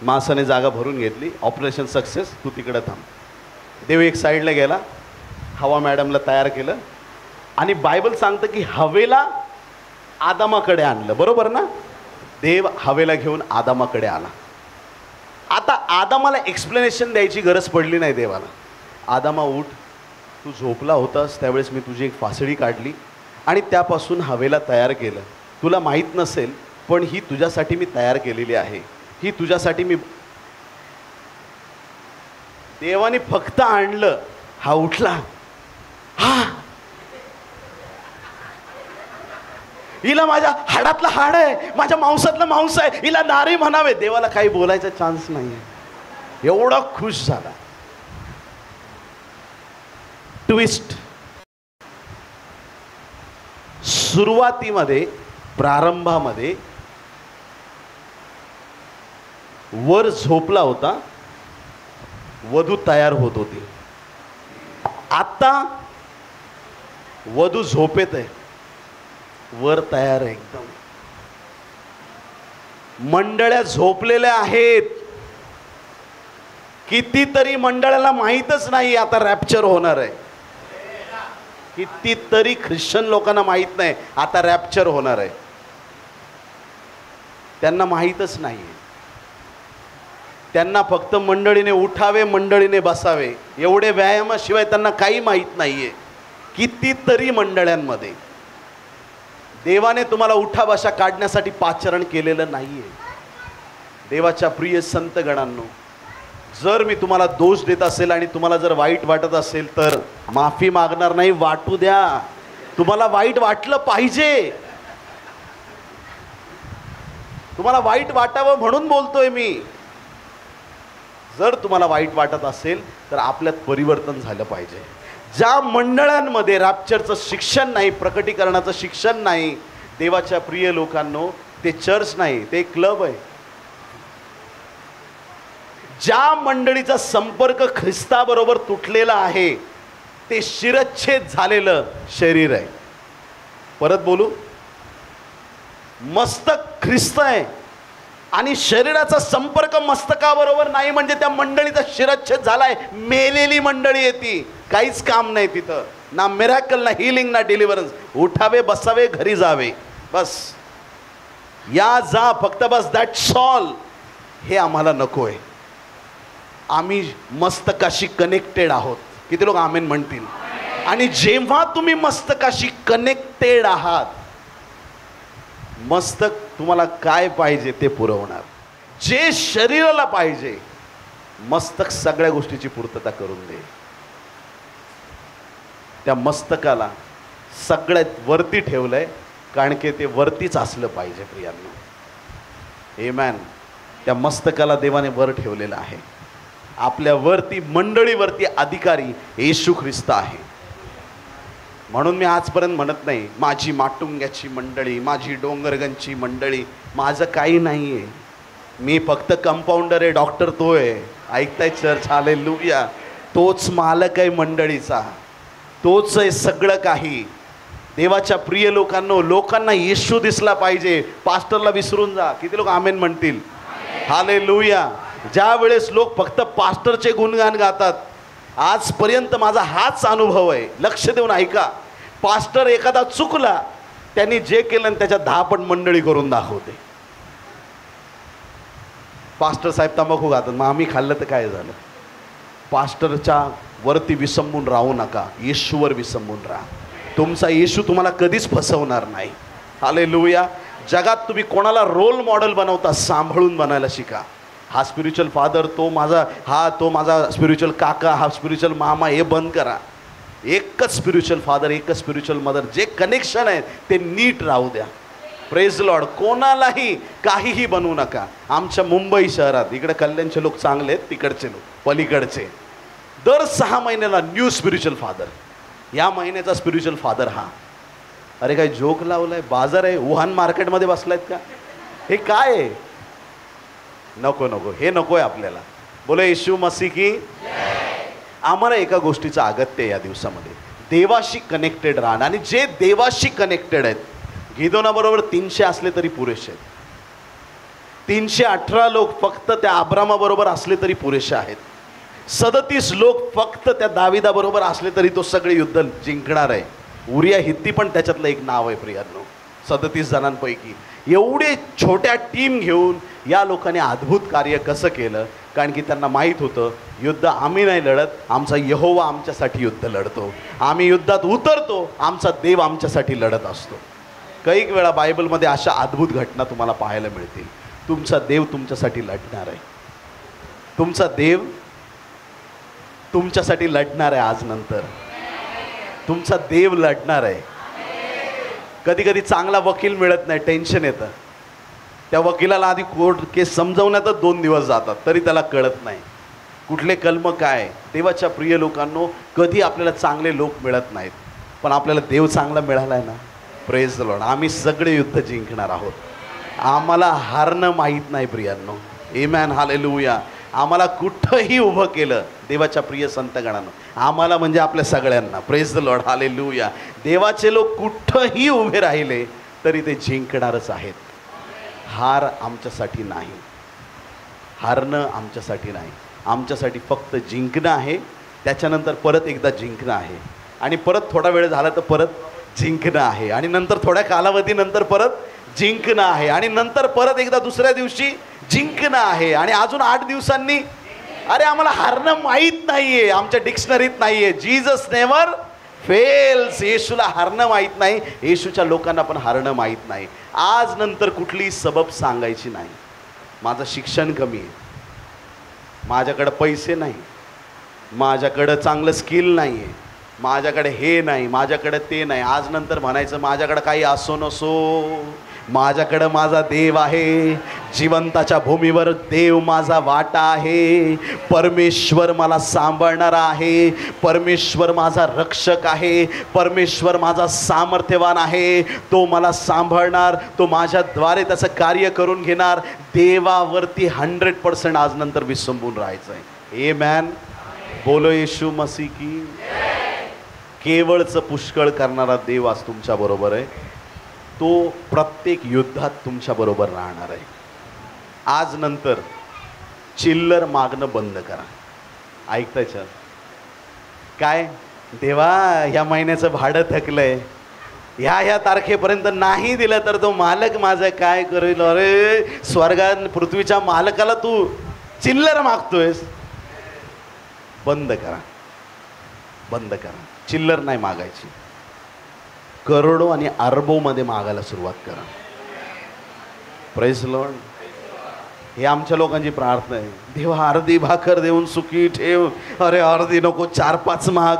माणसाने जागा भरून घेतली, ऑपरेशन सक्सेस. तू तिकडे थांब. देव एक साईडला गेला, हवा मॅडमला तयार केलं आणि बायबल सांगतं की हवेला आदामाकडे आणलं. बरोबर ना. देव हवेला घेऊन आदामाकडे आला. आता आदामाला एक्सप्लेनेशन द्यायची गरज पडली नाही देवाला. आदामा उठ, तू झोपला होतास त्यावेळेस मी तुझी एक फासडी काढली आणि त्यापासून हवेला तयार केलं. तुला माहीत नसेल पण ही तुझ्यासाठी मी तयार केलेली आहे. ही तुझ्यासाठी मी. देवाने फक्त आणलं, हा उठला. हा, हिला माझ्या हाडातला हाड आहे, माझ्या मांसातलं मांस आहे, हिला नारी म्हणावे. देवाला काही बोलायचा चान्स नाही. एवढा खुश झाला. ट्विस्ट. सुरुवातीमध्ये, प्रारंभामध्ये वर झोपला होता, वधू तयार होत होती. आता वधू झोपेत आहे, वर तयार आहे एकदम. मंडळ्या झोपलेल्या आहेत. कितीतरी मंडळाला माहीतच नाही आता रॅप्चर होणार आहे. कितीतरी ख्रिश्चन लोकांना माहीत नाही आता रॅप्चर होणार आहे. त्यांना माहीतच नाही. त्यांना फक्त मंडळीने उठावे, मंडळीने बसावे, एवढे व्यायामाशिवाय त्यांना काही माहीत नाहीये. कितीतरी मंडळांमध्ये देवाने तुम्हाला उठा बशा काढण्यासाठी पाचारण केलेलं नाहीये. देवाच्या प्रिय संतगणांनो, जर मी तुम्हाला दोष देत असेल आणि तुम्हाला जर वाईट वाटत असेल तर माफी मागणार नाही, वाटू द्या. तुम्हाला वाईट वाटलं पाहिजे. तुम्हाला वाईट वाटावं म्हणून बोलतोय मी. जर तुम्हाला वाईट वाटत असेल तर आपल्यात परिवर्तन झालं पाहिजे. ज्या मंडळांमध्ये रॅप्चरचं शिक्षण नाही, प्रकटीकरणाचं शिक्षण नाही, देवाच्या प्रिय लोकांनो, ते चर्च नाही, ते क्लब आहे. ज्या मंडळीचा संपर्क ख्रिस्ताबरोबर तुटलेला आहे ते शिरच्छेद झालेलं शरीर आहे. परत बोलू, मस्तक ख्रिस्त आहे आणि शरीराचा संपर्क मस्तकाबरोबर नाही म्हणजे त्या मंडळीचा शिरच्छेद झालाय. मेलेली मंडळी आहे ती. काहीच काम नाही तिथं, ना मिरॅकल, ना हिलिंग, ना डिलिव्हरन्स. उठावे, बसावे, घरी जावे, बस. या जा फक्त, बस. That's all. हे आम्हाला नको आहे. आम्ही मस्तकाशी कनेक्टेड आहोत. किती लोक आमेन म्हणतील? आणि जेव्हा तुम्ही मस्तकाशी कनेक्टेड आहात, मस्तक तुम्हाला काय पाहिजे ते पुरवणार. जे शरीराला पाहिजे मस्तक सगळ्या गोष्टीची पूर्तता करून दे. त्या मस्तकाला सगळ्यात वरती ठेवलंय कारण की ते वरतीच असलं पाहिजे प्रियांनो. आमेन. त्या मस्तकाला देवाने वर ठेवलेलं आहे. आपल्या वरती, मंडळीवरती अधिकारी येशू ख्रिस्त आहे. म्हणून मी आजपर्यंत म्हणत नाही माझी माटुंग्याची मंडळी, माझी डोंगरगंजची मंडळी. माझं काही नाही आहे. मी फक्त कंपाऊंडर आहे, डॉक्टर तो आहे. ऐकताय चर्च? हालेलुया. तोच मालक आहे मंडळीचा, तोच आहे सगळं काही. देवाच्या प्रिय लोकांनो, लोकांना येशू दिसला पाहिजे. पास्टरला विसरून जा. किती लोक आमेन म्हणतील? हालेलुया. ज्या वेळेस लोक फक्त पास्टरचे गुणगान गातात, आजपर्यंत माझा हाच अनुभव आहे. लक्ष देऊन ऐका. पास्टर एखादा चुकला, त्यांनी जे केलं त्याच्या 10 पट मंडळी करून दाखवते. पास्टर साहेब तंबाखू खातात, मग आम्ही खाल्लं तर काय झालं? पास्टरच्या वरती विसंबून राहू नका, येशूवर विसंबून राहा. तुमचा येशू तुम्हाला कधीच फसवणार नाही. हालेलुया. जगात तुम्ही कोणाला रोल मॉडेल बनवता, सांभाळून बनायला शिका. हा स्पिरिच्युअल फादर, तो माझा स्पिरिच्युअल काका, हा स्पिरिच्युअल मामा, हे बंद करा. एकच स्पिरिच्युअल फादर, एकच स्पिरिच्युअल मदर. जे कनेक्शन आहे ते नीट राहू द्या. Praise Lord. कोणालाही काहीही बनवू नका. आमच्या मुंबई शहरात इकडे कल्याणचे लोक चांगले आहेत, तिकडचे लोक पलीकडचे, दर 6 महिन्याला न्यू स्पिरिच्युअल फादर. या महिन्याचा स्पिरिच्युअल फादर हा. अरे काय जोक लावलाय? बाजार आहे, वुहान मार्केटमध्ये बसलायत का? हे काय आहे? नको नको, हे नको आहे आपल्याला. बोले येशू मसीह की. आम्हाला एका गोष्टीचं अगत्य या दिवसामध्ये, देवाशी कनेक्टेड राहणं. आणि जे देवाशी कनेक्टेड आहेत, गिदोनाबरोबर 300 असले तरी पुरेसे आहेत. 318 लोक फक्त त्या अब्रामाबरोबर असले तरी पुरेसे आहेत. 37 लोक फक्त त्या दाविदाबरोबर असले तरी तो सगळे युद्ध जिंकणार आहे. उरिया हित्ती पण त्याच्यातलं एक नाव आहे प्रियांनो. 37 जणांपैकी एवढे छोट्या टीम घेऊन या लोकांनी अद्भुत कार्य कसं केलं? कारण की त्यांना माहीत होतं युद्ध आम्ही नाही लढत, आमचा यहोवा आमच्यासाठी युद्ध लढतो. आम्ही युद्धात उतरतो, आमचा देव आमच्यासाठी लढत असतो. काही वेळा बायबलमध्ये अशा अद्भुत घटना तुम्हाला पाहायला मिळतील. तुमचा देव तुमच्यासाठी लढणार आहे. तुमचा देव तुमच्यासाठी लढणार आहे. आज नंतर तुमचा देव लढणार आहे. कधी कधी चांगला वकील मिळत नाही, टेन्शन येतं. त्या वकिलाला आधी कोर्ट केस समजवण्यातच 2 दिवस जातात, तरी त्याला कळत नाही कुठले कलम काय. देवाच्या प्रिय लोकांनो, कधी आपल्याला चांगले लोक मिळत नाहीत, पण आपल्याला देव चांगला मिळाला आहे ना. Praise the Lord. आम्ही सगळे युद्ध जिंकणार आहोत. आम्हाला हारणं माहीत नाही प्रियांनो. आमेन. हालेलुया. आम्हाला कुठंही उभं केलं देवाच्या प्रिय संतगणानं, आम्हाला म्हणजे आपल्या सगळ्यांना, प्रेज द लॉर्ड, हालेलुया. देवाचे लोक कुठंही उभे राहिले तरी ते जिंकणारच आहेत. हार आमच्यासाठी नाही, हारणं आमच्यासाठी नाही, आमच्यासाठी फक्त जिंकणं आहे. त्याच्यानंतर परत एकदा जिंकणं आहे, आणि परत थोडा वेळ झाला तर परत जिंकणं आहे, आणि नंतर थोड्या कालावधीनंतर परत जिंकणं आहे, आणि नंतर परत एकदा दुसऱ्या दिवशी जिंकणं आहे, आणि अजून 8 दिवसांनी. अरे आम्हाला हारणं माहीत नाहीये, आमच्या डिक्शनरीत नाहीये. Jesus never fails. येशूला हारणं माहीत नाही, येशूच्या लोकांना पण हारणं माहीत नाही. आज नंतर कुठलीही सबब सांगायची नाही. माझं शिक्षण कमी आहे, माझ्याकडं पैसे नाही, माझ्याकडं चांगलं स्किल नाही आहे, माझ्याकडे हे नाही, माझ्याकडे ते नाही. आज नंतर म्हणायचं माझ्याकडं काही असो नसो, माझ्याकडं माझा देव आहे. जिवंताच्या भूमीवर देव माझा वाटा आहे. परमेश्वर मला सांभाळणारा आहे. परमेश्वर माझा रक्षक आहे. परमेश्वर माझा सामर्थ्यवान आहे. तो मला सांभाळणार, तो माझ्याद्वारे त्याचं कार्य करून घेणार. देवावरती 100% आज नंतर विसंबून राहायचं आहे. आमेन. बोलो येशू मसीह की. केवळचं पुष्कळ करणारा देव आज तुमच्या बरोबर आहे. तो प्रत्येक युद्धात तुमच्या बरोबर राहणार आहे. आज नंतर चिल्लर मागणं बंद करा. ऐकताय? काय देवा ह्या महिन्याचं भाडं थकलंय, ह्या तारखेपर्यंत नाही दिलं तर तो मालक माझं काय करेल. अरे स्वर्गात पृथ्वीच्या मालकाला तू चिल्लर मागतोयस. बंद करा, बंद करा. चिल्लर नाही मागायची. करोडो आणि अरबोमध्ये मागायला सुरुवात करा. Praise Lord. हे आमच्या लोकांची प्रार्थना आहे. देवा अर्धी भाकर देऊन सुखी ठेव. अरे अर्धी नको, 4-5 माग.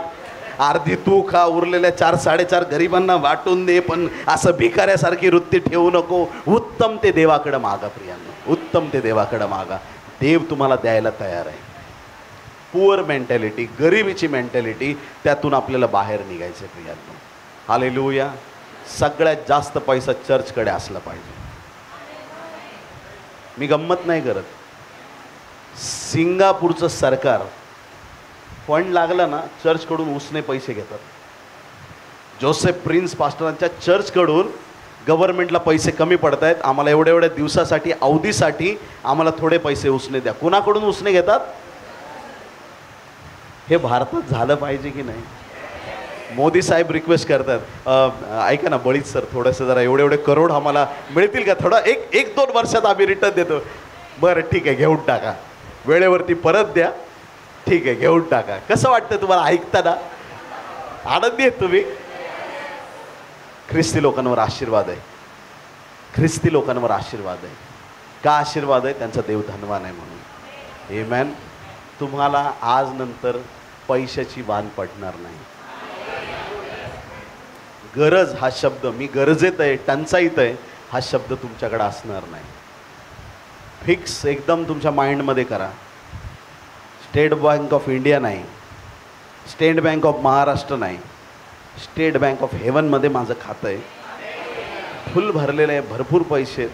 अर्धी तू खा, उरलेल्या 4-4.5 गरिबांना वाटून दे, पण असं भिकाऱ्यासारखी वृत्ती ठेवू नको. उत्तम ते देवाकडे मागा प्रियांनो, उत्तम ते देवाकडे मागा. देव तुम्हाला द्यायला तयार आहे. पुअर मेंटॅलिटी, गरिबीची मेंटॅलिटी, त्यातून आपल्याला बाहेर निघायचं प्रियांनो. हालेलुया. सगळ्यात जास्त पैसा चर्चकडे असला पाहिजे. मी गंमत नाही करत. सिंगापूरचं सरकार फंड लागला ना, चर्चकडून उसने पैसे घेतात. जोसेफ प्रिन्स पास्टरांच्या चर्चकडून गव्हर्नमेंटला पैसे कमी पडत आहेत, आम्हाला एवढ्या एवढ्या दिवसासाठी, अवधीसाठी आम्हाला थोडे पैसे उसने द्या. कुणाकडून उसने घेतात? हे भारतात झालं पाहिजे की नाही? मोदी साहेब रिक्वेस्ट करतात, ऐका ना बळीत सर, थोडंसं जरा एवढे करोड आम्हाला मिळतील का? थोडं 1-2 वर्षात आम्ही रिटर्न देतो. बरं ठीक आहे, घेऊन टाका, वेळेवरती परत द्या. ठीक आहे, घेऊन टाका. कसं वाटतं तुम्हाला ऐकताना? आनंदी आहेत तुम्ही? ख्रिस्ती लोकांवर आशीर्वाद आहे. ख्रिस्ती लोकांवर आशीर्वाद आहे. का आशीर्वाद आहे? त्यांचा देव धनवान आहे म्हणून. आमेन. तुम्हाला आज नंतर पैशाची वाण पडणार नाही. गरज हा शब्द, मी गरजेत आहे, टंचाईत आहे, हा शब्द तुमच्याकडे असणार नाही. फिक्स एकदम तुमच्या माइंडमध्ये करा. स्टेट बँक ऑफ इंडिया नाही, स्टेट बँक ऑफ महाराष्ट्र नाही, स्टेट बँक ऑफ हेवनमध्ये माझं खातं आहे. फुल भरलेलं आहे, भरपूर पैसे.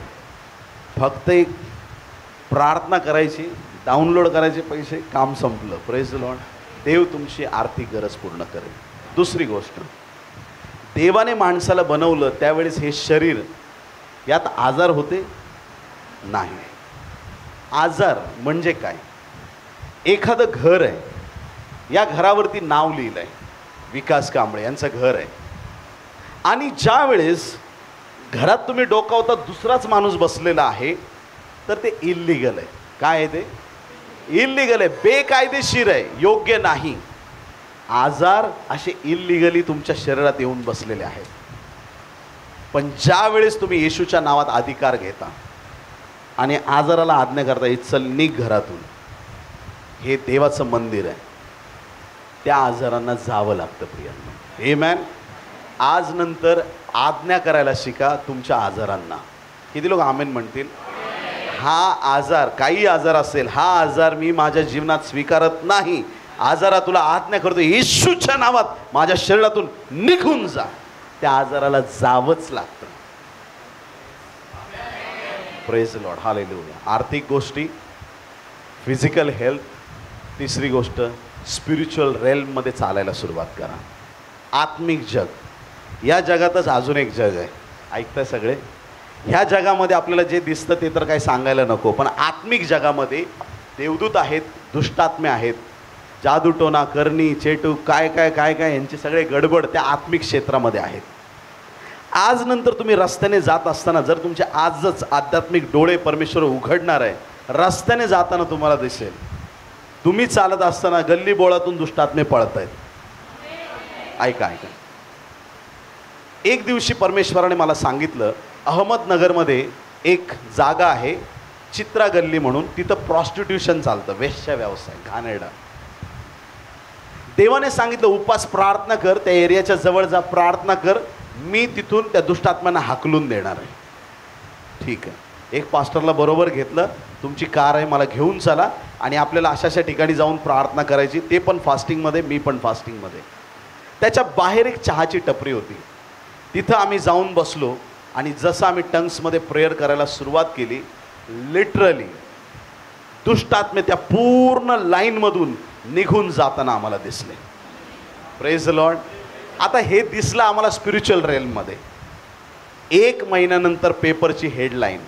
फक्त एक प्रार्थना करायची, डाउनलोड करायचे पैसे, काम संपलं. Praise the Lord. देव तुमची आर्थिक गरज पूर्ण करेल. दुसरी गोष्ट, देवाने माणसाला बनवलं त्यावेळेस हे शरीर, यात आजार होते नाही. आजार म्हणजे काय? एखादं घर आहे, या घरावरती नाव लिहिलं आहे विकास कांबळे यांचं घर आहे, आणि ज्या वेळेस घरात तुम्ही डोकावता दुसराच माणूस बसलेला आहे, तर ते इल्लीगल आहे. काय आहे ते? इल्लीगल आहे, बेकायदेशीर आहे, योग्य नाही. आजार असे इल्लीगली तुमच्या शरीरात येऊन बसलेले आहेत. पण ज्या वेळेस तुम्ही येशूच्या नावात अधिकार घेता आणि आजाराला आज्ञा करता, चल निघ घरातून, हे देवाचं मंदिर आहे, त्या आजारांना जावं लागतं प्रियांनो. आमेन. आज नंतर आज्ञा करायला शिका तुमच्या आजारांना. किती लोक आमेन म्हणतील? हा आजार, काही आजार असेल, हा आजार मी माझ्या जीवनात स्वीकारत नाही, आजारा तुला आज्ञा करतो, येशूच्या नावात माझ्या शरीरातून निघून जा. त्या आजाराला जावंच लागतं. Praise Lord. हालेलुया. आर्थिक गोष्टी, फिजिकल हेल्थ, तिसरी गोष्ट स्पिरिच्युअल रेल्ममध्ये चालायला सुरुवात करा. आत्मिक जग, या जगातच अजून एक जग आहे. ऐकताय सगळे? ह्या जगामध्ये आपल्याला जे दिसतं ते तर काही सांगायला नको, पण आत्मिक जगामध्ये देवदूत आहेत, दुष्टात्मे आहेत, जादूटोना, करणी, चेटू, काय काय काय काय यांचे सगळे गडबड त्या आत्मिक क्षेत्रामध्ये आहेत. आज नंतर तुम्ही रस्त्याने जात असताना जर तुमचे आजच आध्यात्मिक डोळे परमेश्वर उघडणार आहे, रस्त्याने जाताना तुम्हाला दिसेल, तुम्ही चालत असताना गल्ली बोळातून दुष्टात्मे पळत आहेत. ऐका ऐका, एक दिवशी परमेश्वराने मला सांगितलं, अहमदनगरमध्ये एक जागा आहे चित्रा गल्ली म्हणून, तिथं प्रॉस्टिट्यूशन चालतं, वेश्या व्यवसाय, घाणेरडा. देवाने सांगितलं उपास प्रार्थना कर, त्या एरियाच्या जवळ जा, प्रार्थना कर, मी तिथून त्या दुष्टात्म्यांना हाकलून देणार आहे. ठीक आहे. एक पास्टरला बरोबर घेतलं, तुमची कार आहे, मला घेऊन चला आणि आपल्याला अशा ठिकाणी जाऊन प्रार्थना करायची, ते पण फास्टिंगमध्ये, मी पण फास्टिंगमध्ये. त्याच्या बाहेर एक चहाची टपरी होती, तिथं आम्ही जाऊन बसलो आणि जसं आम्ही टंग्समध्ये प्रेयर करायला सुरुवात केली, लिटरली दुष्टात्मे त्या पूर्ण लाईनमधून निघून जाताना आम्हाला दिसले. Praise the Lord. आता हे दिसलं आम्हाला स्पिरिच्युअल रेल्ममध्ये. 1 महिन्यानंतर पेपरची हेडलाईन,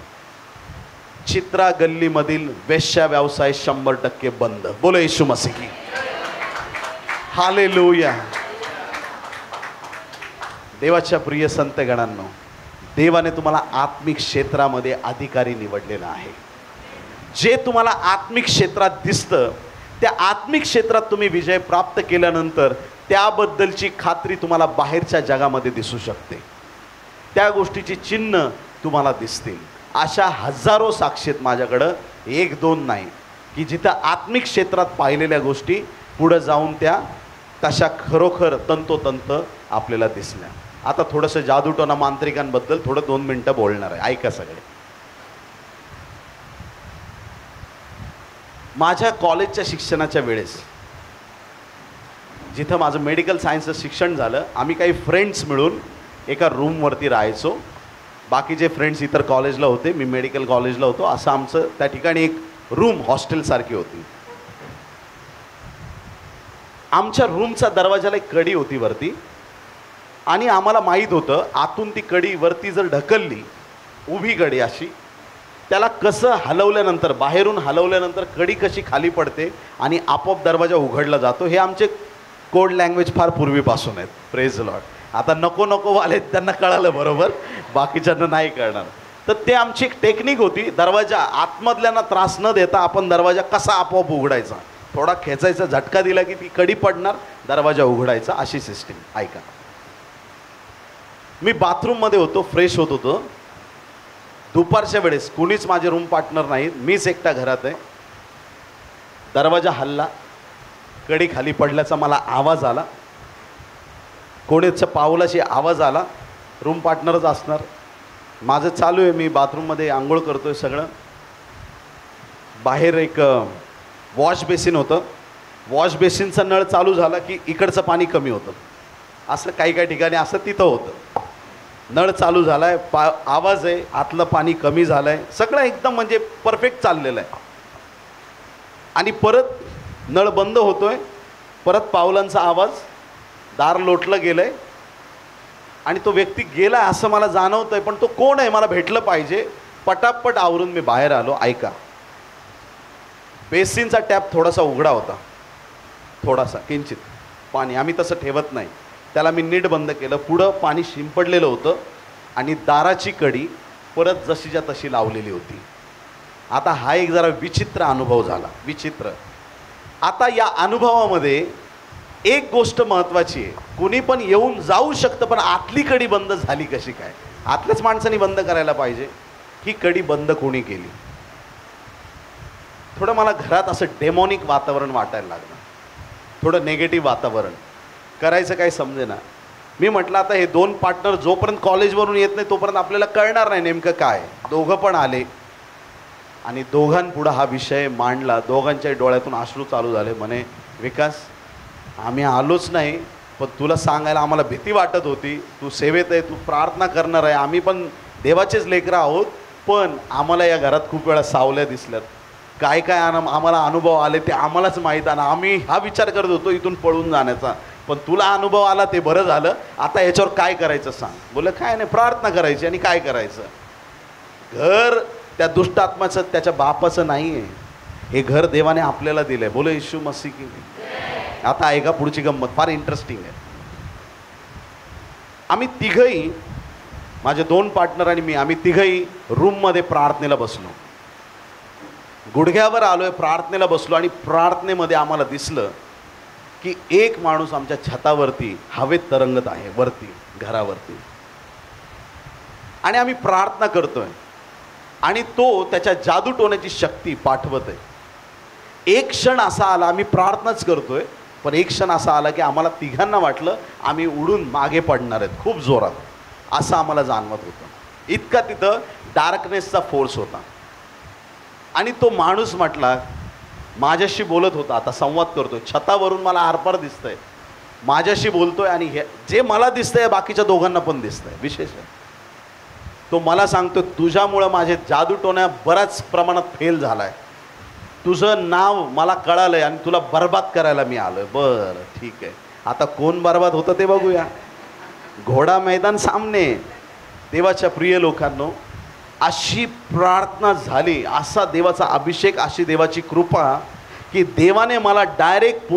चित्रा गल्लीमधील वेश्या व्यवसाय 100% बंद. बोलो येशू मसीह की हालेलुया. देवाच्या प्रिय संतगणांनो, देवाने तुम्हाला आत्मिक क्षेत्रामध्ये अधिकारी निवडलेला आहे. जे तुम्हाला आत्मिक क्षेत्रात दिसतं, त्या आत्मिक क्षेत्रात तुम्ही विजय प्राप्त केल्यानंतर त्याबद्दलची खात्री तुम्हाला बाहेरच्या जगामध्ये दिसू शकते. त्या गोष्टीची चिन्ह तुम्हाला दिसतील. अशा हजारो साक्षी आहेत माझ्याकडं, 1-2 नाही, की जिथं आत्मिक क्षेत्रात पाहिलेल्या गोष्टी पुढं जाऊन त्या तशा खरोखर तंतोतंत आपल्याला दिसल्या. आता थोडंसं जादूटोना मांत्रिकांबद्दल थोडं 2 मिनटं बोलणार आहे. ऐका सगळे. माझ्या कॉलेजच्या शिक्षणाच्या वेळेस, जिथं माझं मेडिकल सायन्सचं शिक्षण झालं, आम्ही काही फ्रेंड्स मिळून एका रूमवरती राहायचो. बाकीचे फ्रेंड्स इतर कॉलेजला होते, मी मेडिकल कॉलेजला होतो. असं आमचं त्या ठिकाणी एक रूम हॉस्टेलसारखी होती. आमच्या रूमचा दरवाजाला एक कडी होती वरती, आणि आम्हाला माहीत होतं आतून ती कडी वरती जर ढकलली, उभी कडी अशी, त्याला कसं हलवल्यानंतर, बाहेरून हलवल्यानंतर कडी कशी खाली पडते आणि आपोआप दरवाजा उघडला जातो. हे आमचे कोड लँग्वेज फार पूर्वीपासून आहेत. Praise Lord. आता नको नको वाले त्यांना कळालं बरोबर, बाकीच्यांना नाही कळणार. तर ते आमची एक टेक्निक होती, दरवाजा आतमधल्यांना त्रास न देता आपण दरवाजा कसा आपोआप उघडायचा, थोडा खेचायचा, झटका दिला की ती कडी पडणार, दरवाजा उघडायचा, अशी सिस्टीम. ऐका, मी बाथरूममध्ये होतो, फ्रेश होत होतो. दुपारच्या वेळेस कुणीच माझे रूम पार्टनर नाहीत, मीच एकटा घरात आहे. दरवाजा हल्ला, कडी खाली पडल्याचा मला आवाज आला, कोणीच्या पावलाची आवाज आला. रूम पार्टनरच असणार. माझं चालू आहे, मी बाथरूममध्ये आंघोळ करतोय सगळं. बाहेर एक वॉश बेसिन होतं, वॉश बेसिनचा नळ चालू झाला की इकडचं पाणी कमी होतं. असं काही काही ठिकाणी असं तिथं होतं. नळ चालू झाला आहे, आवाज आहे, आतलं पाणी कमी झालं आहे, सगळं एकदम म्हणजे परफेक्ट चाललेलं आहे. आणि परत नळ बंद होतोय, परत पावलांचा आवाज, दार लोटलं गेलं आहे आणि तो व्यक्ती गेला असं मला जाणवतं आहे, पण तो कोण आहे मला भेटलं पाहिजे. पटापट आवरून मी बाहेर आलो. ऐका, बेसिनचा टॅप थोडासा उघडा होता, थोडासा किंचित पाणी, आम्ही तसं ठेवत नाही, त्याला मी नीट बंद केलं. पुढं पाणी शिंपडलेलं होतं आणि दाराची कडी परत जशीच्या तशी लावलेली होती. आता हा एक जरा विचित्र अनुभव झाला, विचित्र. आता या अनुभवामध्ये एक गोष्ट महत्त्वाची आहे, कुणी पण येऊन जाऊ शकतं, पण आतली कडी बंद झाली कशी काय? आतल्याच माणसाने बंद करायला पाहिजे. ही कडी बंद कोणी केली? थोडं मला घरात असं डेमॉनिक वातावरण वाटायला लागलं, थोडं नेगेटिव्ह वातावरण. करायचं काय समजेना. मी म्हटलं आता हे 2 पार्टनर जोपर्यंत कॉलेजवरून येत नाही तोपर्यंत आपल्याला कळणार नाही नेमकं काय. दोघं पण आले आणि दोघांपुढं हा विषय मांडला. दोघांच्या डोळ्यातून अश्रू चालू झाले. म्हणे, विकास, आम्ही आलोच नाही, पण तुला सांगायला आम्हाला भीती वाटत होती. तू सेवेत आहे, तू प्रार्थना करणार आहे, आम्ही पण देवाचेच लेकरं आहोत, पण आम्हाला या घरात खूप वेळा सावल्या दिसल्यात. काय काय आम्हाला अनुभव आले ते आम्हालाच माहीत आहे. आम्ही हा विचार करत होतो इथून पळून जाण्याचा, पण तुला अनुभव आला ते बरं झालं. आता याच्यावर काय करायचं सांग. बोले काय नाही, प्रार्थना करायची. आणि काय करायचं? घर त्या दुष्ट आत्माचं त्याच्या बापाचं नाही आहे, हे घर देवाने आपल्याला दिलं आहे. बोले येशू मसीह की. आता ऐका पुढची गंमत, फार इंटरेस्टिंग आहे. आम्ही तिघही, माझे 2 पार्टनर आणि मी, आम्ही तिघही रूममध्ये प्रार्थनेला बसलो. गुडघ्यावर आलोय, प्रार्थनेला बसलो. आणि प्रार्थनेमध्ये आम्हाला दिसलं की एक माणूस आमच्या छतावरती हवेत तरंगत आहे, वरती घरावरती. आणि आम्ही प्रार्थना करतोय आणि तो त्याच्या जादू टोण्याची शक्ती पाठवत आहे. एक क्षण असा आला, आम्ही प्रार्थनाच करतोय, पण एक क्षण असा आला की आम्हाला तिघांना वाटलं आम्ही उडून मागे पडणार आहेत खूप जोरात, असं आम्हाला जाणवत होतं. इतका तिथं डार्कनेसचा फोर्स होता. आणि तो माणूस म्हटला, माझ्याशी बोलत होता, आता संवाद करतोय, छतावरून मला आरपार दिसतंय, माझ्याशी बोलतोय. आणि हे जे मला दिसतंय बाकीच्या दोघांना पण दिसतंय. विशेष आहे, तो मला सांगतो, तुझ्यामुळं माझे जादूटोण्या बऱ्याच प्रमाणात फेल झालाय, तुझं नाव मला कळालंय आणि तुला बर्बाद करायला मी आलोय. बरं ठीक आहे, आता कोण बर्बाद होतं ते बघूया. घोडा मैदान सामने. देवाच्या प्रिय लोकांनो, अशी प्रार्थना झाली, असा देवाचा अभिषेक, अशी देवाची कृपा की देवाने मला डायरेक्ट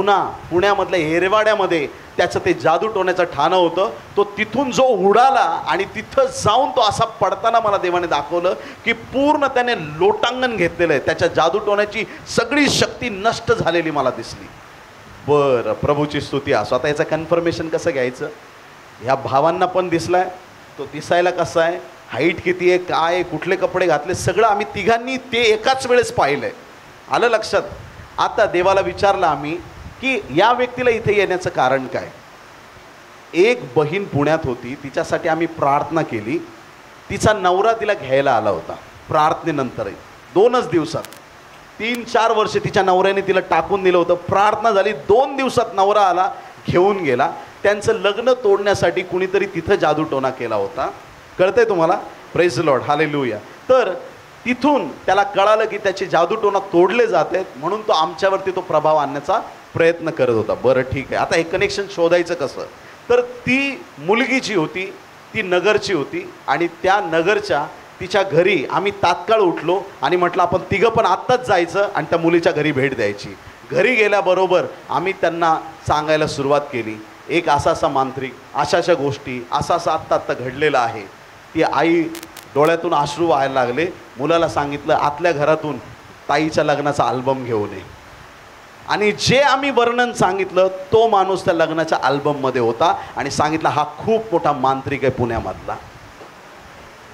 पुण्यामधल्या एरवाड्यामध्ये त्याचं ते जादू टोण्याचं ठाणं होतं, तो तिथून जो उडाला आणि तिथं जाऊन तो असा पडताना मला देवाने दाखवलं की पूर्ण त्याने लोटांगण घेतलेलं आहे, त्याच्या जादू टोण्याची सगळी शक्ती नष्ट झालेली मला दिसली. बरं, प्रभूची स्तुती असो. आता याचं कन्फर्मेशन कसं घ्यायचं? ह्या भावांना पण दिसलाय, तो दिसायला कसा आहे, हाईट किती आहे, काय आहे, कुठले कपडे घातले, सगळं आम्ही तिघांनी ते एकाच वेळेस पाहिलंय. आलं लक्षात? आता देवाला विचारलं आम्ही की या व्यक्तीला इथे येण्याचं कारण काय. एक बहीण पुण्यात होती, तिच्यासाठी आम्ही प्रार्थना केली. तिचा नवरा तिला घ्यायला आला होता प्रार्थनेनंतरही 2च दिवसात. 3-4 वर्ष तिच्या नवऱ्याने तिला टाकून दिलं होतं. प्रार्थना झाली, 2 दिवसात नवरा आला, घेऊन गेला. त्यांचं लग्न तोडण्यासाठी कुणीतरी तिथं जादूटोणा केला होता. कळतंय तुम्हाला? Praise the Lord, hallelujah. तर तिथून त्याला कळालं की त्याचे जादूटोणा तोडले जात आहेत, म्हणून तो आमच्यावरती तो प्रभाव आणण्याचा प्रयत्न करत होता. बरं ठीक आहे, आता हे कनेक्शन शोधायचं कसं? तर ती मुलगी जी होती ती नगरची होती आणि त्या नगरच्या तिच्या घरी आम्ही तात्काळ उठलो आणि म्हटलं आपण तिघं पण आत्ताच जायचं आणि त्या मुलीच्या घरी भेट द्यायची. घरी गेल्याबरोबर आम्ही त्यांना सांगायला सुरुवात केली, एक असा मांत्रिक, अशा गोष्टी, असं आत्ता घडलेलं आहे. ती आई डोळ्यातून अश्रू व्हायला लागले. मुलाला सांगितलं आतल्या घरातून ताईच्या लग्नाचा अल्बम घेऊन ये. आणि जे आम्ही वर्णन सांगितलं तो माणूस त्या लग्नाच्या अल्बममध्ये होता आणि सांगितलं हा खूप मोठा मांत्रिक आहे पुण्यामधला.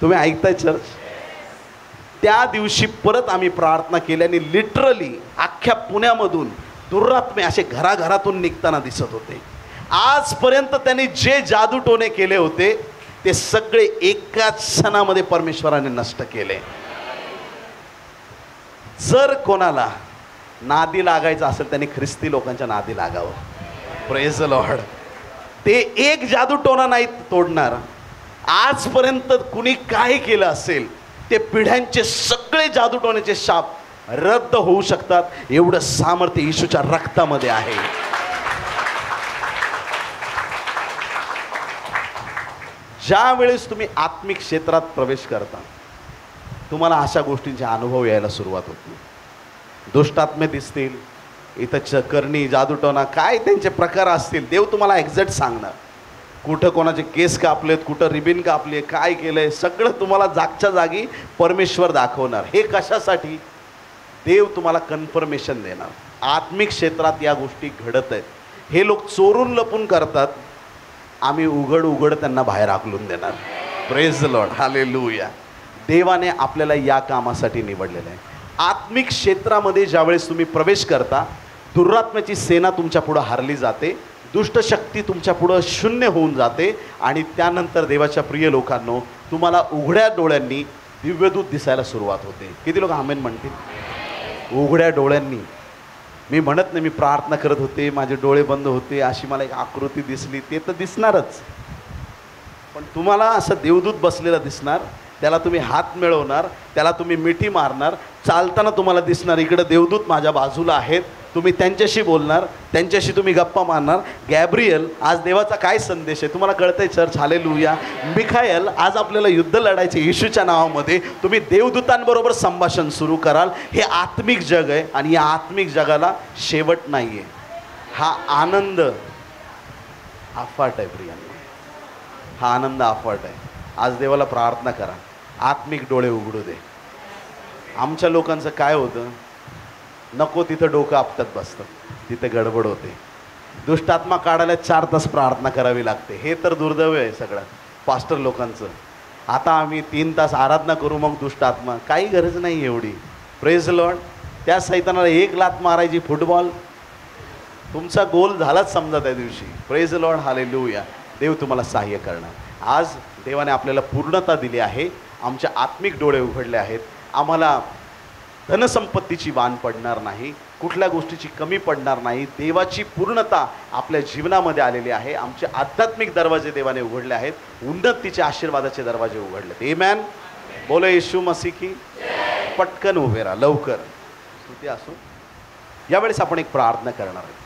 तुम्ही ऐकताय चर्च? त्या दिवशी परत आम्ही प्रार्थना केली आणि लिटरली अख्ख्या पुण्यामधून दुरात्मे असे घराघरातून निघताना दिसत होते. आजपर्यंत त्यांनी जे जादूटोणे केले होते ते सगळे एकाच क्षणामध्ये परमेश्वराने नष्ट केले. जर कोणाला नादी लागायचं असेल त्यांनी ख्रिस्ती लोकांच्या नादी लागावं. Praise the Lord. ते एक जादूटोणा नाही तोडणार. आजपर्यंत कुणी काय केलं असेल ते पिढ्यांचे सगळे जादूटोण्याचे शाप रद्द होऊ शकतात. एवढं सामर्थ्य येशूच्या रक्तामध्ये आहे. ज्या वेळेस तुम्ही आत्मिक क्षेत्रात प्रवेश करता तुम्हाला अशा गोष्टींचे अनुभव यायला सुरुवात होती. दुष्टात्मे दिसतील, इथं करणी, जादूटोणा, काय त्यांचे प्रकार असतील, देव तुम्हाला एक्झॅक्ट सांगणार. कुठं कोणाचे केस कापलेत, कुठं रिबिन कापली आहे, काय केलं आहे, सगळं तुम्हाला जागच्या जागी परमेश्वर दाखवणार. हे कशासाठी? देव तुम्हाला कन्फर्मेशन देणार. आत्मिक क्षेत्रात या गोष्टी घडत आहेत. हे लोक चोरून लपून करतात, आम्ही उघड त्यांना बाहेर हाकलून देणार. Praise the Lord, hallelujah. देवाने आपल्याला या कामासाठी निवडलेलं आहे. आत्मिक क्षेत्रामध्ये ज्यावेळेस तुम्ही प्रवेश करता दुरात्म्याची सेना तुमच्या पुढं हारली जाते, दुष्टशक्ती तुमच्या पुढं शून्य होऊन जाते आणि त्यानंतर देवाच्या प्रिय लोकांनो तुम्हाला उघड्या डोळ्यांनी दिव्यदूत दिसायला सुरुवात होते. किती लोक आमेन म्हणतील? उघड्या डोळ्यांनी. मी म्हणत नाही मी प्रार्थना करत होते माझे डोळे बंद होते अशी मला एक आकृती दिसली, ते तर दिसणारच, पण तुम्हाला असं देवदूत बसलेला दिसणार त्याला तुम्ही हात मिळवणार, त्याला तुम्ही मिठी मारणार, चालताना तुम्हाला दिसणार इकडं देवदूत माझ्या बाजूला आहेत, तुम्ही त्यांच्याशी बोलणार, त्यांच्याशी तुम्ही गप्पा मारणार. गॅब्रियल, आज देवाचा काय संदेश आहे तुम्हाला कळतंय चर्च? हालेलुया. मिखाएल, आज आपल्याला युद्ध लढायचे येशूच्या नावामध्ये. तुम्ही देवदूतांबरोबर संभाषण सुरू कराल. हे आत्मिक जग आहे आणि या आत्मिक जगाला शेवट नाही आहे. हा आनंद अफाट आहे प्रियांनो, हा आनंद अफाट आहे. आज देवाला प्रार्थना करा, आत्मिक डोळे उघडू दे. आमच्या लोकांचं काय होतं, नको तिथं डोकं आपटत बसतं, तिथं गडबड होते. दुष्टात्मा काढायला 4 तास प्रार्थना करावी लागते. हे तर दुर्दैव आहे सगळं पास्टर लोकांचं. आता आम्ही 3 तास आराधना करू मग दुष्टात्मा, काही गरज नाही एवढी. Praise Lord. त्या सैतानाला 1 लात मारायची फुटबॉल, तुमचा गोल झालाच समजा त्या दिवशी. Praise Lord. हालेलुया. देव तुम्हाला सहाय्य करणार. आज देवाने आपल्याला पूर्णता दिली आहे. आमचे आत्मिक डोळे उघडले आहेत. आम्हाला धनसंपत्तीची वाण पडणार नाही, कुठल्या गोष्टीची कमी पडणार नाही. देवाची पूर्णता आपल्या जीवनामध्ये आलेली आहे. आमचे आध्यात्मिक दरवाजे देवाने उघडले आहेत. उन्नतीचे आशीर्वादाचे दरवाजे उघडले. आमेन. बोलो येशू मसीह की. पटकन उभे राहा, लवकर. स्तुती असो. यावेळेस आपण एक प्रार्थना करणार आहे.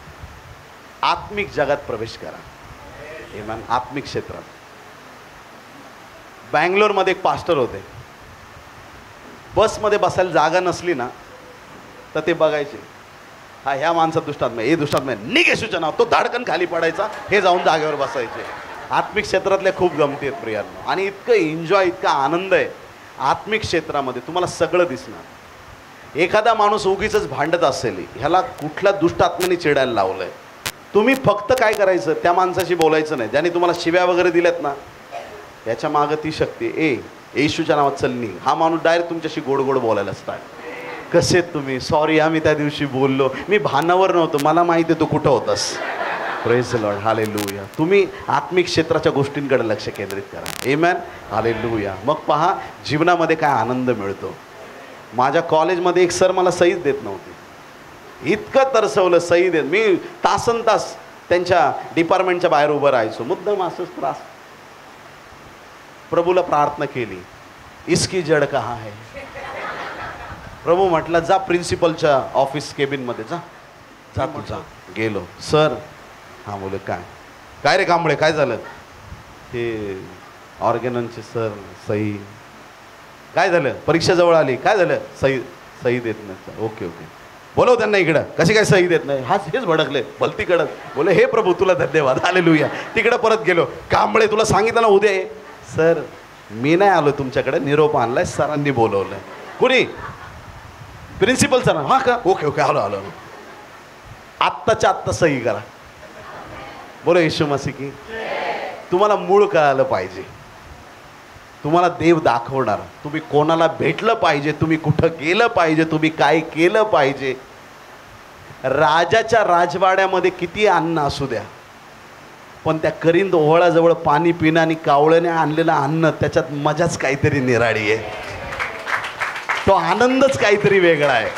आत्मिक जगात प्रवेश करा. आमेन. आत्मिक क्षेत्रात. बँगलोरमध्ये एक पास्टर होते. बसमध्ये बसायला जागा नसली ना तर ते बघायचे, हा ह्या माणसात दुष्टात्मा, हे दुष्टात्मा, निघ येशूचं नाव. तो धाडकन खाली पडायचा, हे जाऊन जागेवर बसायचे. आत्मिक क्षेत्रातल्या खूप गमती आहेत प्रियांनो. आणि इतकं एन्जॉय, इतका आनंद आहे आत्मिक क्षेत्रामध्ये. तुम्हाला सगळं दिसणार. एखादा माणूस उगीच भांडत असेल, ह्याला कुठल्या दुष्टात्म्याने चिडायला लावलंय, तुम्ही फक्त काय करायचं, त्या माणसाशी बोलायचं नाही ज्याने तुम्हाला शिव्या वगैरे दिल्यात ना. याच्या मागं ती शक्ती, येशूच्या नावात चल निघ. हा माणूस डायरेक्ट तुमच्याशी गोड गोड बोलायला स्टार्ट. कसे तुम्ही, सॉरी आम्ही त्या दिवशी बोललो, मी भानावर नव्हतो, मला माहिती आहे तू कुठं होतास. Praise Lord. हालेलुया. तुम्ही आत्मिक क्षेत्राच्या गोष्टींकडे लक्ष केंद्रित करा. आमेन. हालेलुया. मग पहा जीवनामध्ये काय आनंद मिळतो. माझ्या कॉलेजमध्ये एक सर मला सहीच देत नव्हती, इतकं तरसवलं सही देत. मी तासन तास त्यांच्या डिपार्टमेंटच्या बाहेर उभं राहायचो, मुद्दाम असंच त्रास. प्रभूला प्रार्थना केली, इसकी जड कहाँ है. प्रभू म्हटलं जा प्रिन्सिपलच्या ऑफिस केबिनमध्ये जा, जा तू जा. गेलो. सर, हां बोले काय रे कांबळे, काय झालं. ते ऑर्गेननचे सर सही. काय झालं, परीक्षा जवळ आली, काय झालं. सही देत नाही. ओके बोलव त्यांना इकडं. कशी काय सही देत नाही. हेच भडकले भलती कडक. बोले हे प्रभू तुला धन्यवाद. हालेलुया. तिकडं परत गेलो. कांबळे तुला सांगितलं ना उद्या ये. सर मी नाही आलो तुमच्याकडे, निरोप आणलाय, सरांनी बोलवलंय. कुणी, प्रिन्सिपल सर. हां का, ओके आलो. आत्ताच्या आत्ता सही करा. बोलो येशू मसीह की. तुम्हाला मूळ कळालं पाहिजे, तुम्हाला देव दाखवणार, तुम्ही कोणाला भेटलं पाहिजे, तुम्ही कुठं गेलं पाहिजे, तुम्ही काय केलं पाहिजे. राजाच्या राजवाड्यामध्ये किती अन्न असू द्या, पण त्या करिंद ओहळाजवळ पाणी पिणं आणि कावळ्याने आणलेलं अन्न, त्याच्यात मजाच काहीतरी निराळी आहे. तो आनंदच काहीतरी वेगळा आहे.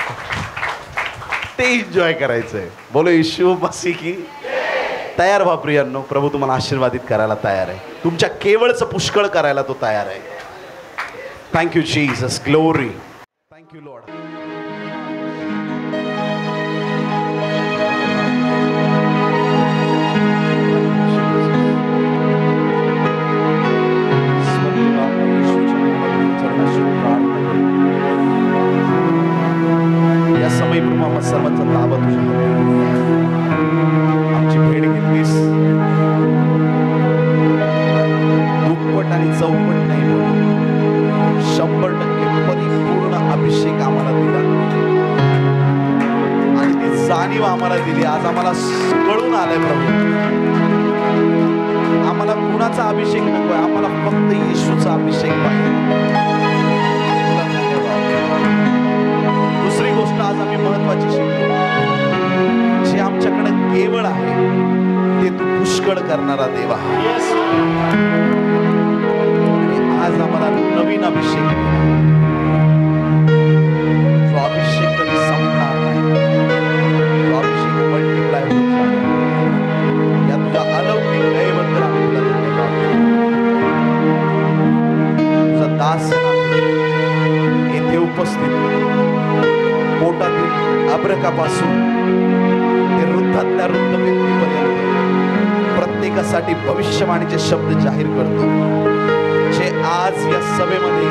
ते एन्जॉय करायचं आहे. बोलो येशू मसीह की. तयार व्हा प्रियांनो. प्रभू तुम्हाला आशीर्वादित करायला तयार आहे. तुमच्या केवळचं पुष्कळ करायला तो तयार आहे. Thank you Jesus. Glory. Thank you Lord. या समय प्रभू सर्वांचा ताबा तुझ्या आमची भेट घेतलीस. दुप्पट आणि चौपट नाही, 100% परिपूर्ण अभिषेक आम्हाला दिला आणि ती जाणीव आम्हाला दिली. आज आम्हाला कळून आलंय प्रभू, आम्हाला कुणाचा अभिषेक नकोय, आम्हाला फक्त येशूचा अभिषेक पाहिजे. दुसरी गोष्ट आज आम्ही महत्वाची शिकलो, जे आमच्याकडे केवळ आहे ते तू पुष्कळ करणारा देव आहे. आणि आज आम्हाला नवीन अभिषेक, जो अभिषेक कधी संपणार नाही, तो अभिषेक मल्टिप्लाय होत जाणार. या तुझ्या अलौकिक दयेबद्दल आम्ही तुला धन्यवाद देतो. तुझा आसनात येथे उपस्थित पोटातील अब्रकापासून ते वृद्धातल्या वृद्ध व्यक्तीपर्यंत प्रत्येकासाठी भविष्यवाणीचे शब्द जाहीर करतो, जे आज या सभेमध्ये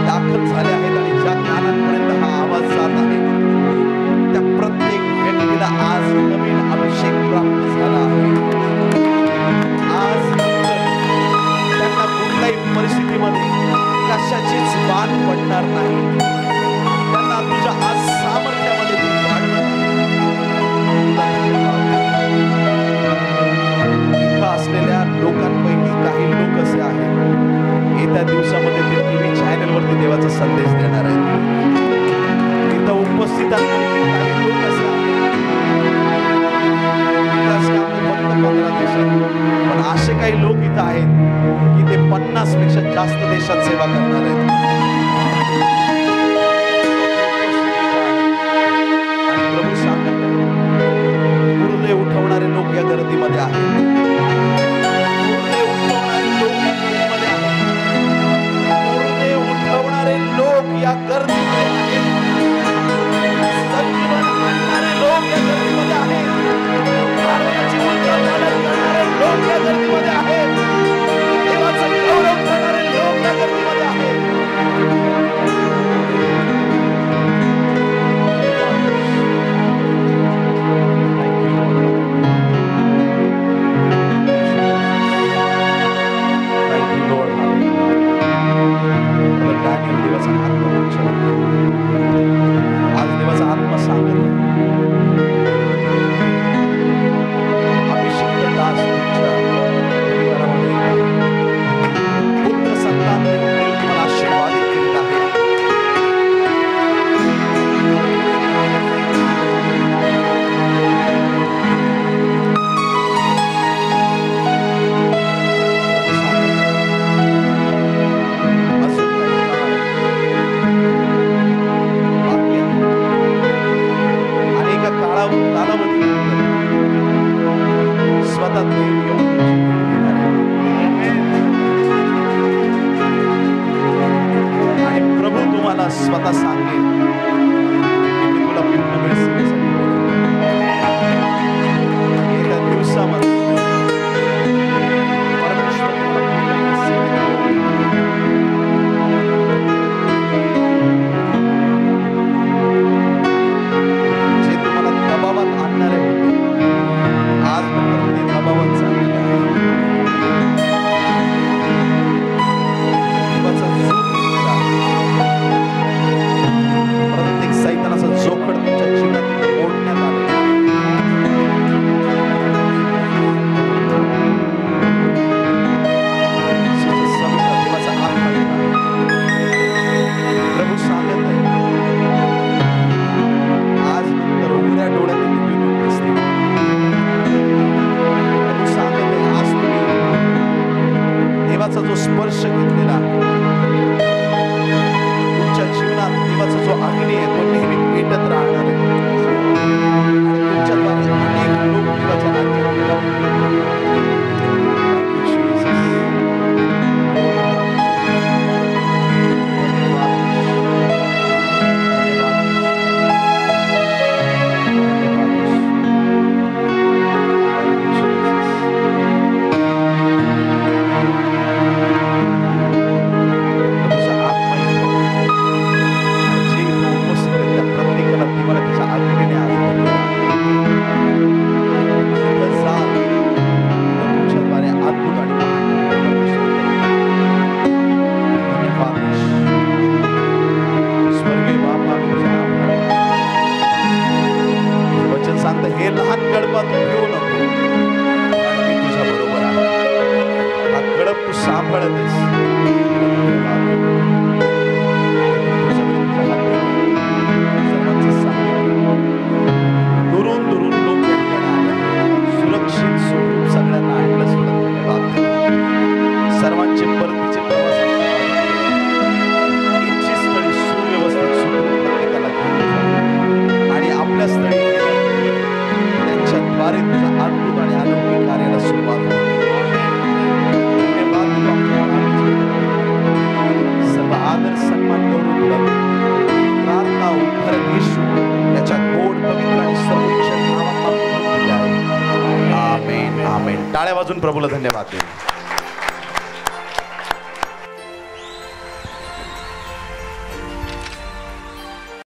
दाखल झाले आहेत आणि ज्या कानांपर्यंत हा आवाज जात आहे त्या प्रत्येक व्यक्तीला आज नवीन अभिषेक प्राप्त झाला आहे। आज त्यांना कुठल्याही परिस्थितीमध्ये कशाचीच वाद पडणार नाही। त्यांना तुझ्या आज सामर्थ्यामध्ये तू वाढवणार इथं असलेल्या लोकांपैकी काही लोक असे आहेत येत्या दिवसामध्ये ते टीव्ही चॅनलवरती देवाचा संदेश देणार आहेत। इथं उपस्थितांपैकी काही लोक असे आहेत विकास कामे फक्त 15 देशात, पण असे काही लोक इथं आहेत की ते 50 पेक्षा जास्त देशात सेवा करणार आहेत। आणि प्रभू सांगत गुरुदे उठवणारे लोक या गर्दीमध्ये आहेत। गुरुदे उठवणारे लोक या गर्दीमध्ये आहेत। गुरुदे उठवणारे लोक या गर्दीमध्ये आहेत। संजीवन आणणारे लोक या गर्दीमध्ये आहेत। भारताची उलथापालथ करणारे लोक या गर्दीमध्ये आहेत। देवाचा गौरव करणारे लोक या गर्दीमध्ये आहेत। आज देवाचा आत्मा सांगत अभिषिक्त दास तुमच्या परिवारामध्ये पुत्र संतान तुम्हाला आशीर्वादित केलेला आहे। आणि प्रभू तुम्हाला स्वतः सांगेल की मी तुला पूर्ण वेळ सेवेसाठी येत्या दिवसामध्ये परमेश्वर जे तुम्हाला दबावात आणणारे होते आज नंतर ते दबावात चाललेले आहे। प्रत्येक सैतानाचा जोखड तुमच्या जीवनात ओढण्यात आलेला आहे। देवाचा आत्मा प्रभू सांगत आहे आज नंतर उघड्या डोळ्याने तुम्ही दिसतील। प्रभू सांगत आहे आज तुम्ही देवाचा जो स्पर्श घेतलेला तुमच्या जीवनात देवाचा जो अग्नी आहे तो नेहमी पेटत राहणार आहे आणि तुमच्याद्वारे अनेक लोक देवाच्या राज्यात हे लहान कडबा तू घेऊ नको, मी तुझ्या बरोबर आहे। हा कडब तू सांभाळतेस दुरून दुरून लोक सुरक्षित सुखरूप सगळ्यांना ऐकलं सर्वांचे परतीचे प्रवास इच्छित स्थळी सुव्यवस्थित सुखरूप प्रत्येकाला घेऊन आणि आपल्या स्थळी त्यांच्याद्वारे तुझ्या अद्भुत आणि अलौकिक कार्याला सुरुवात होते। धन्यवाद सर्व टाळ्या वाजून प्रभूला धन्यवाद देऊ.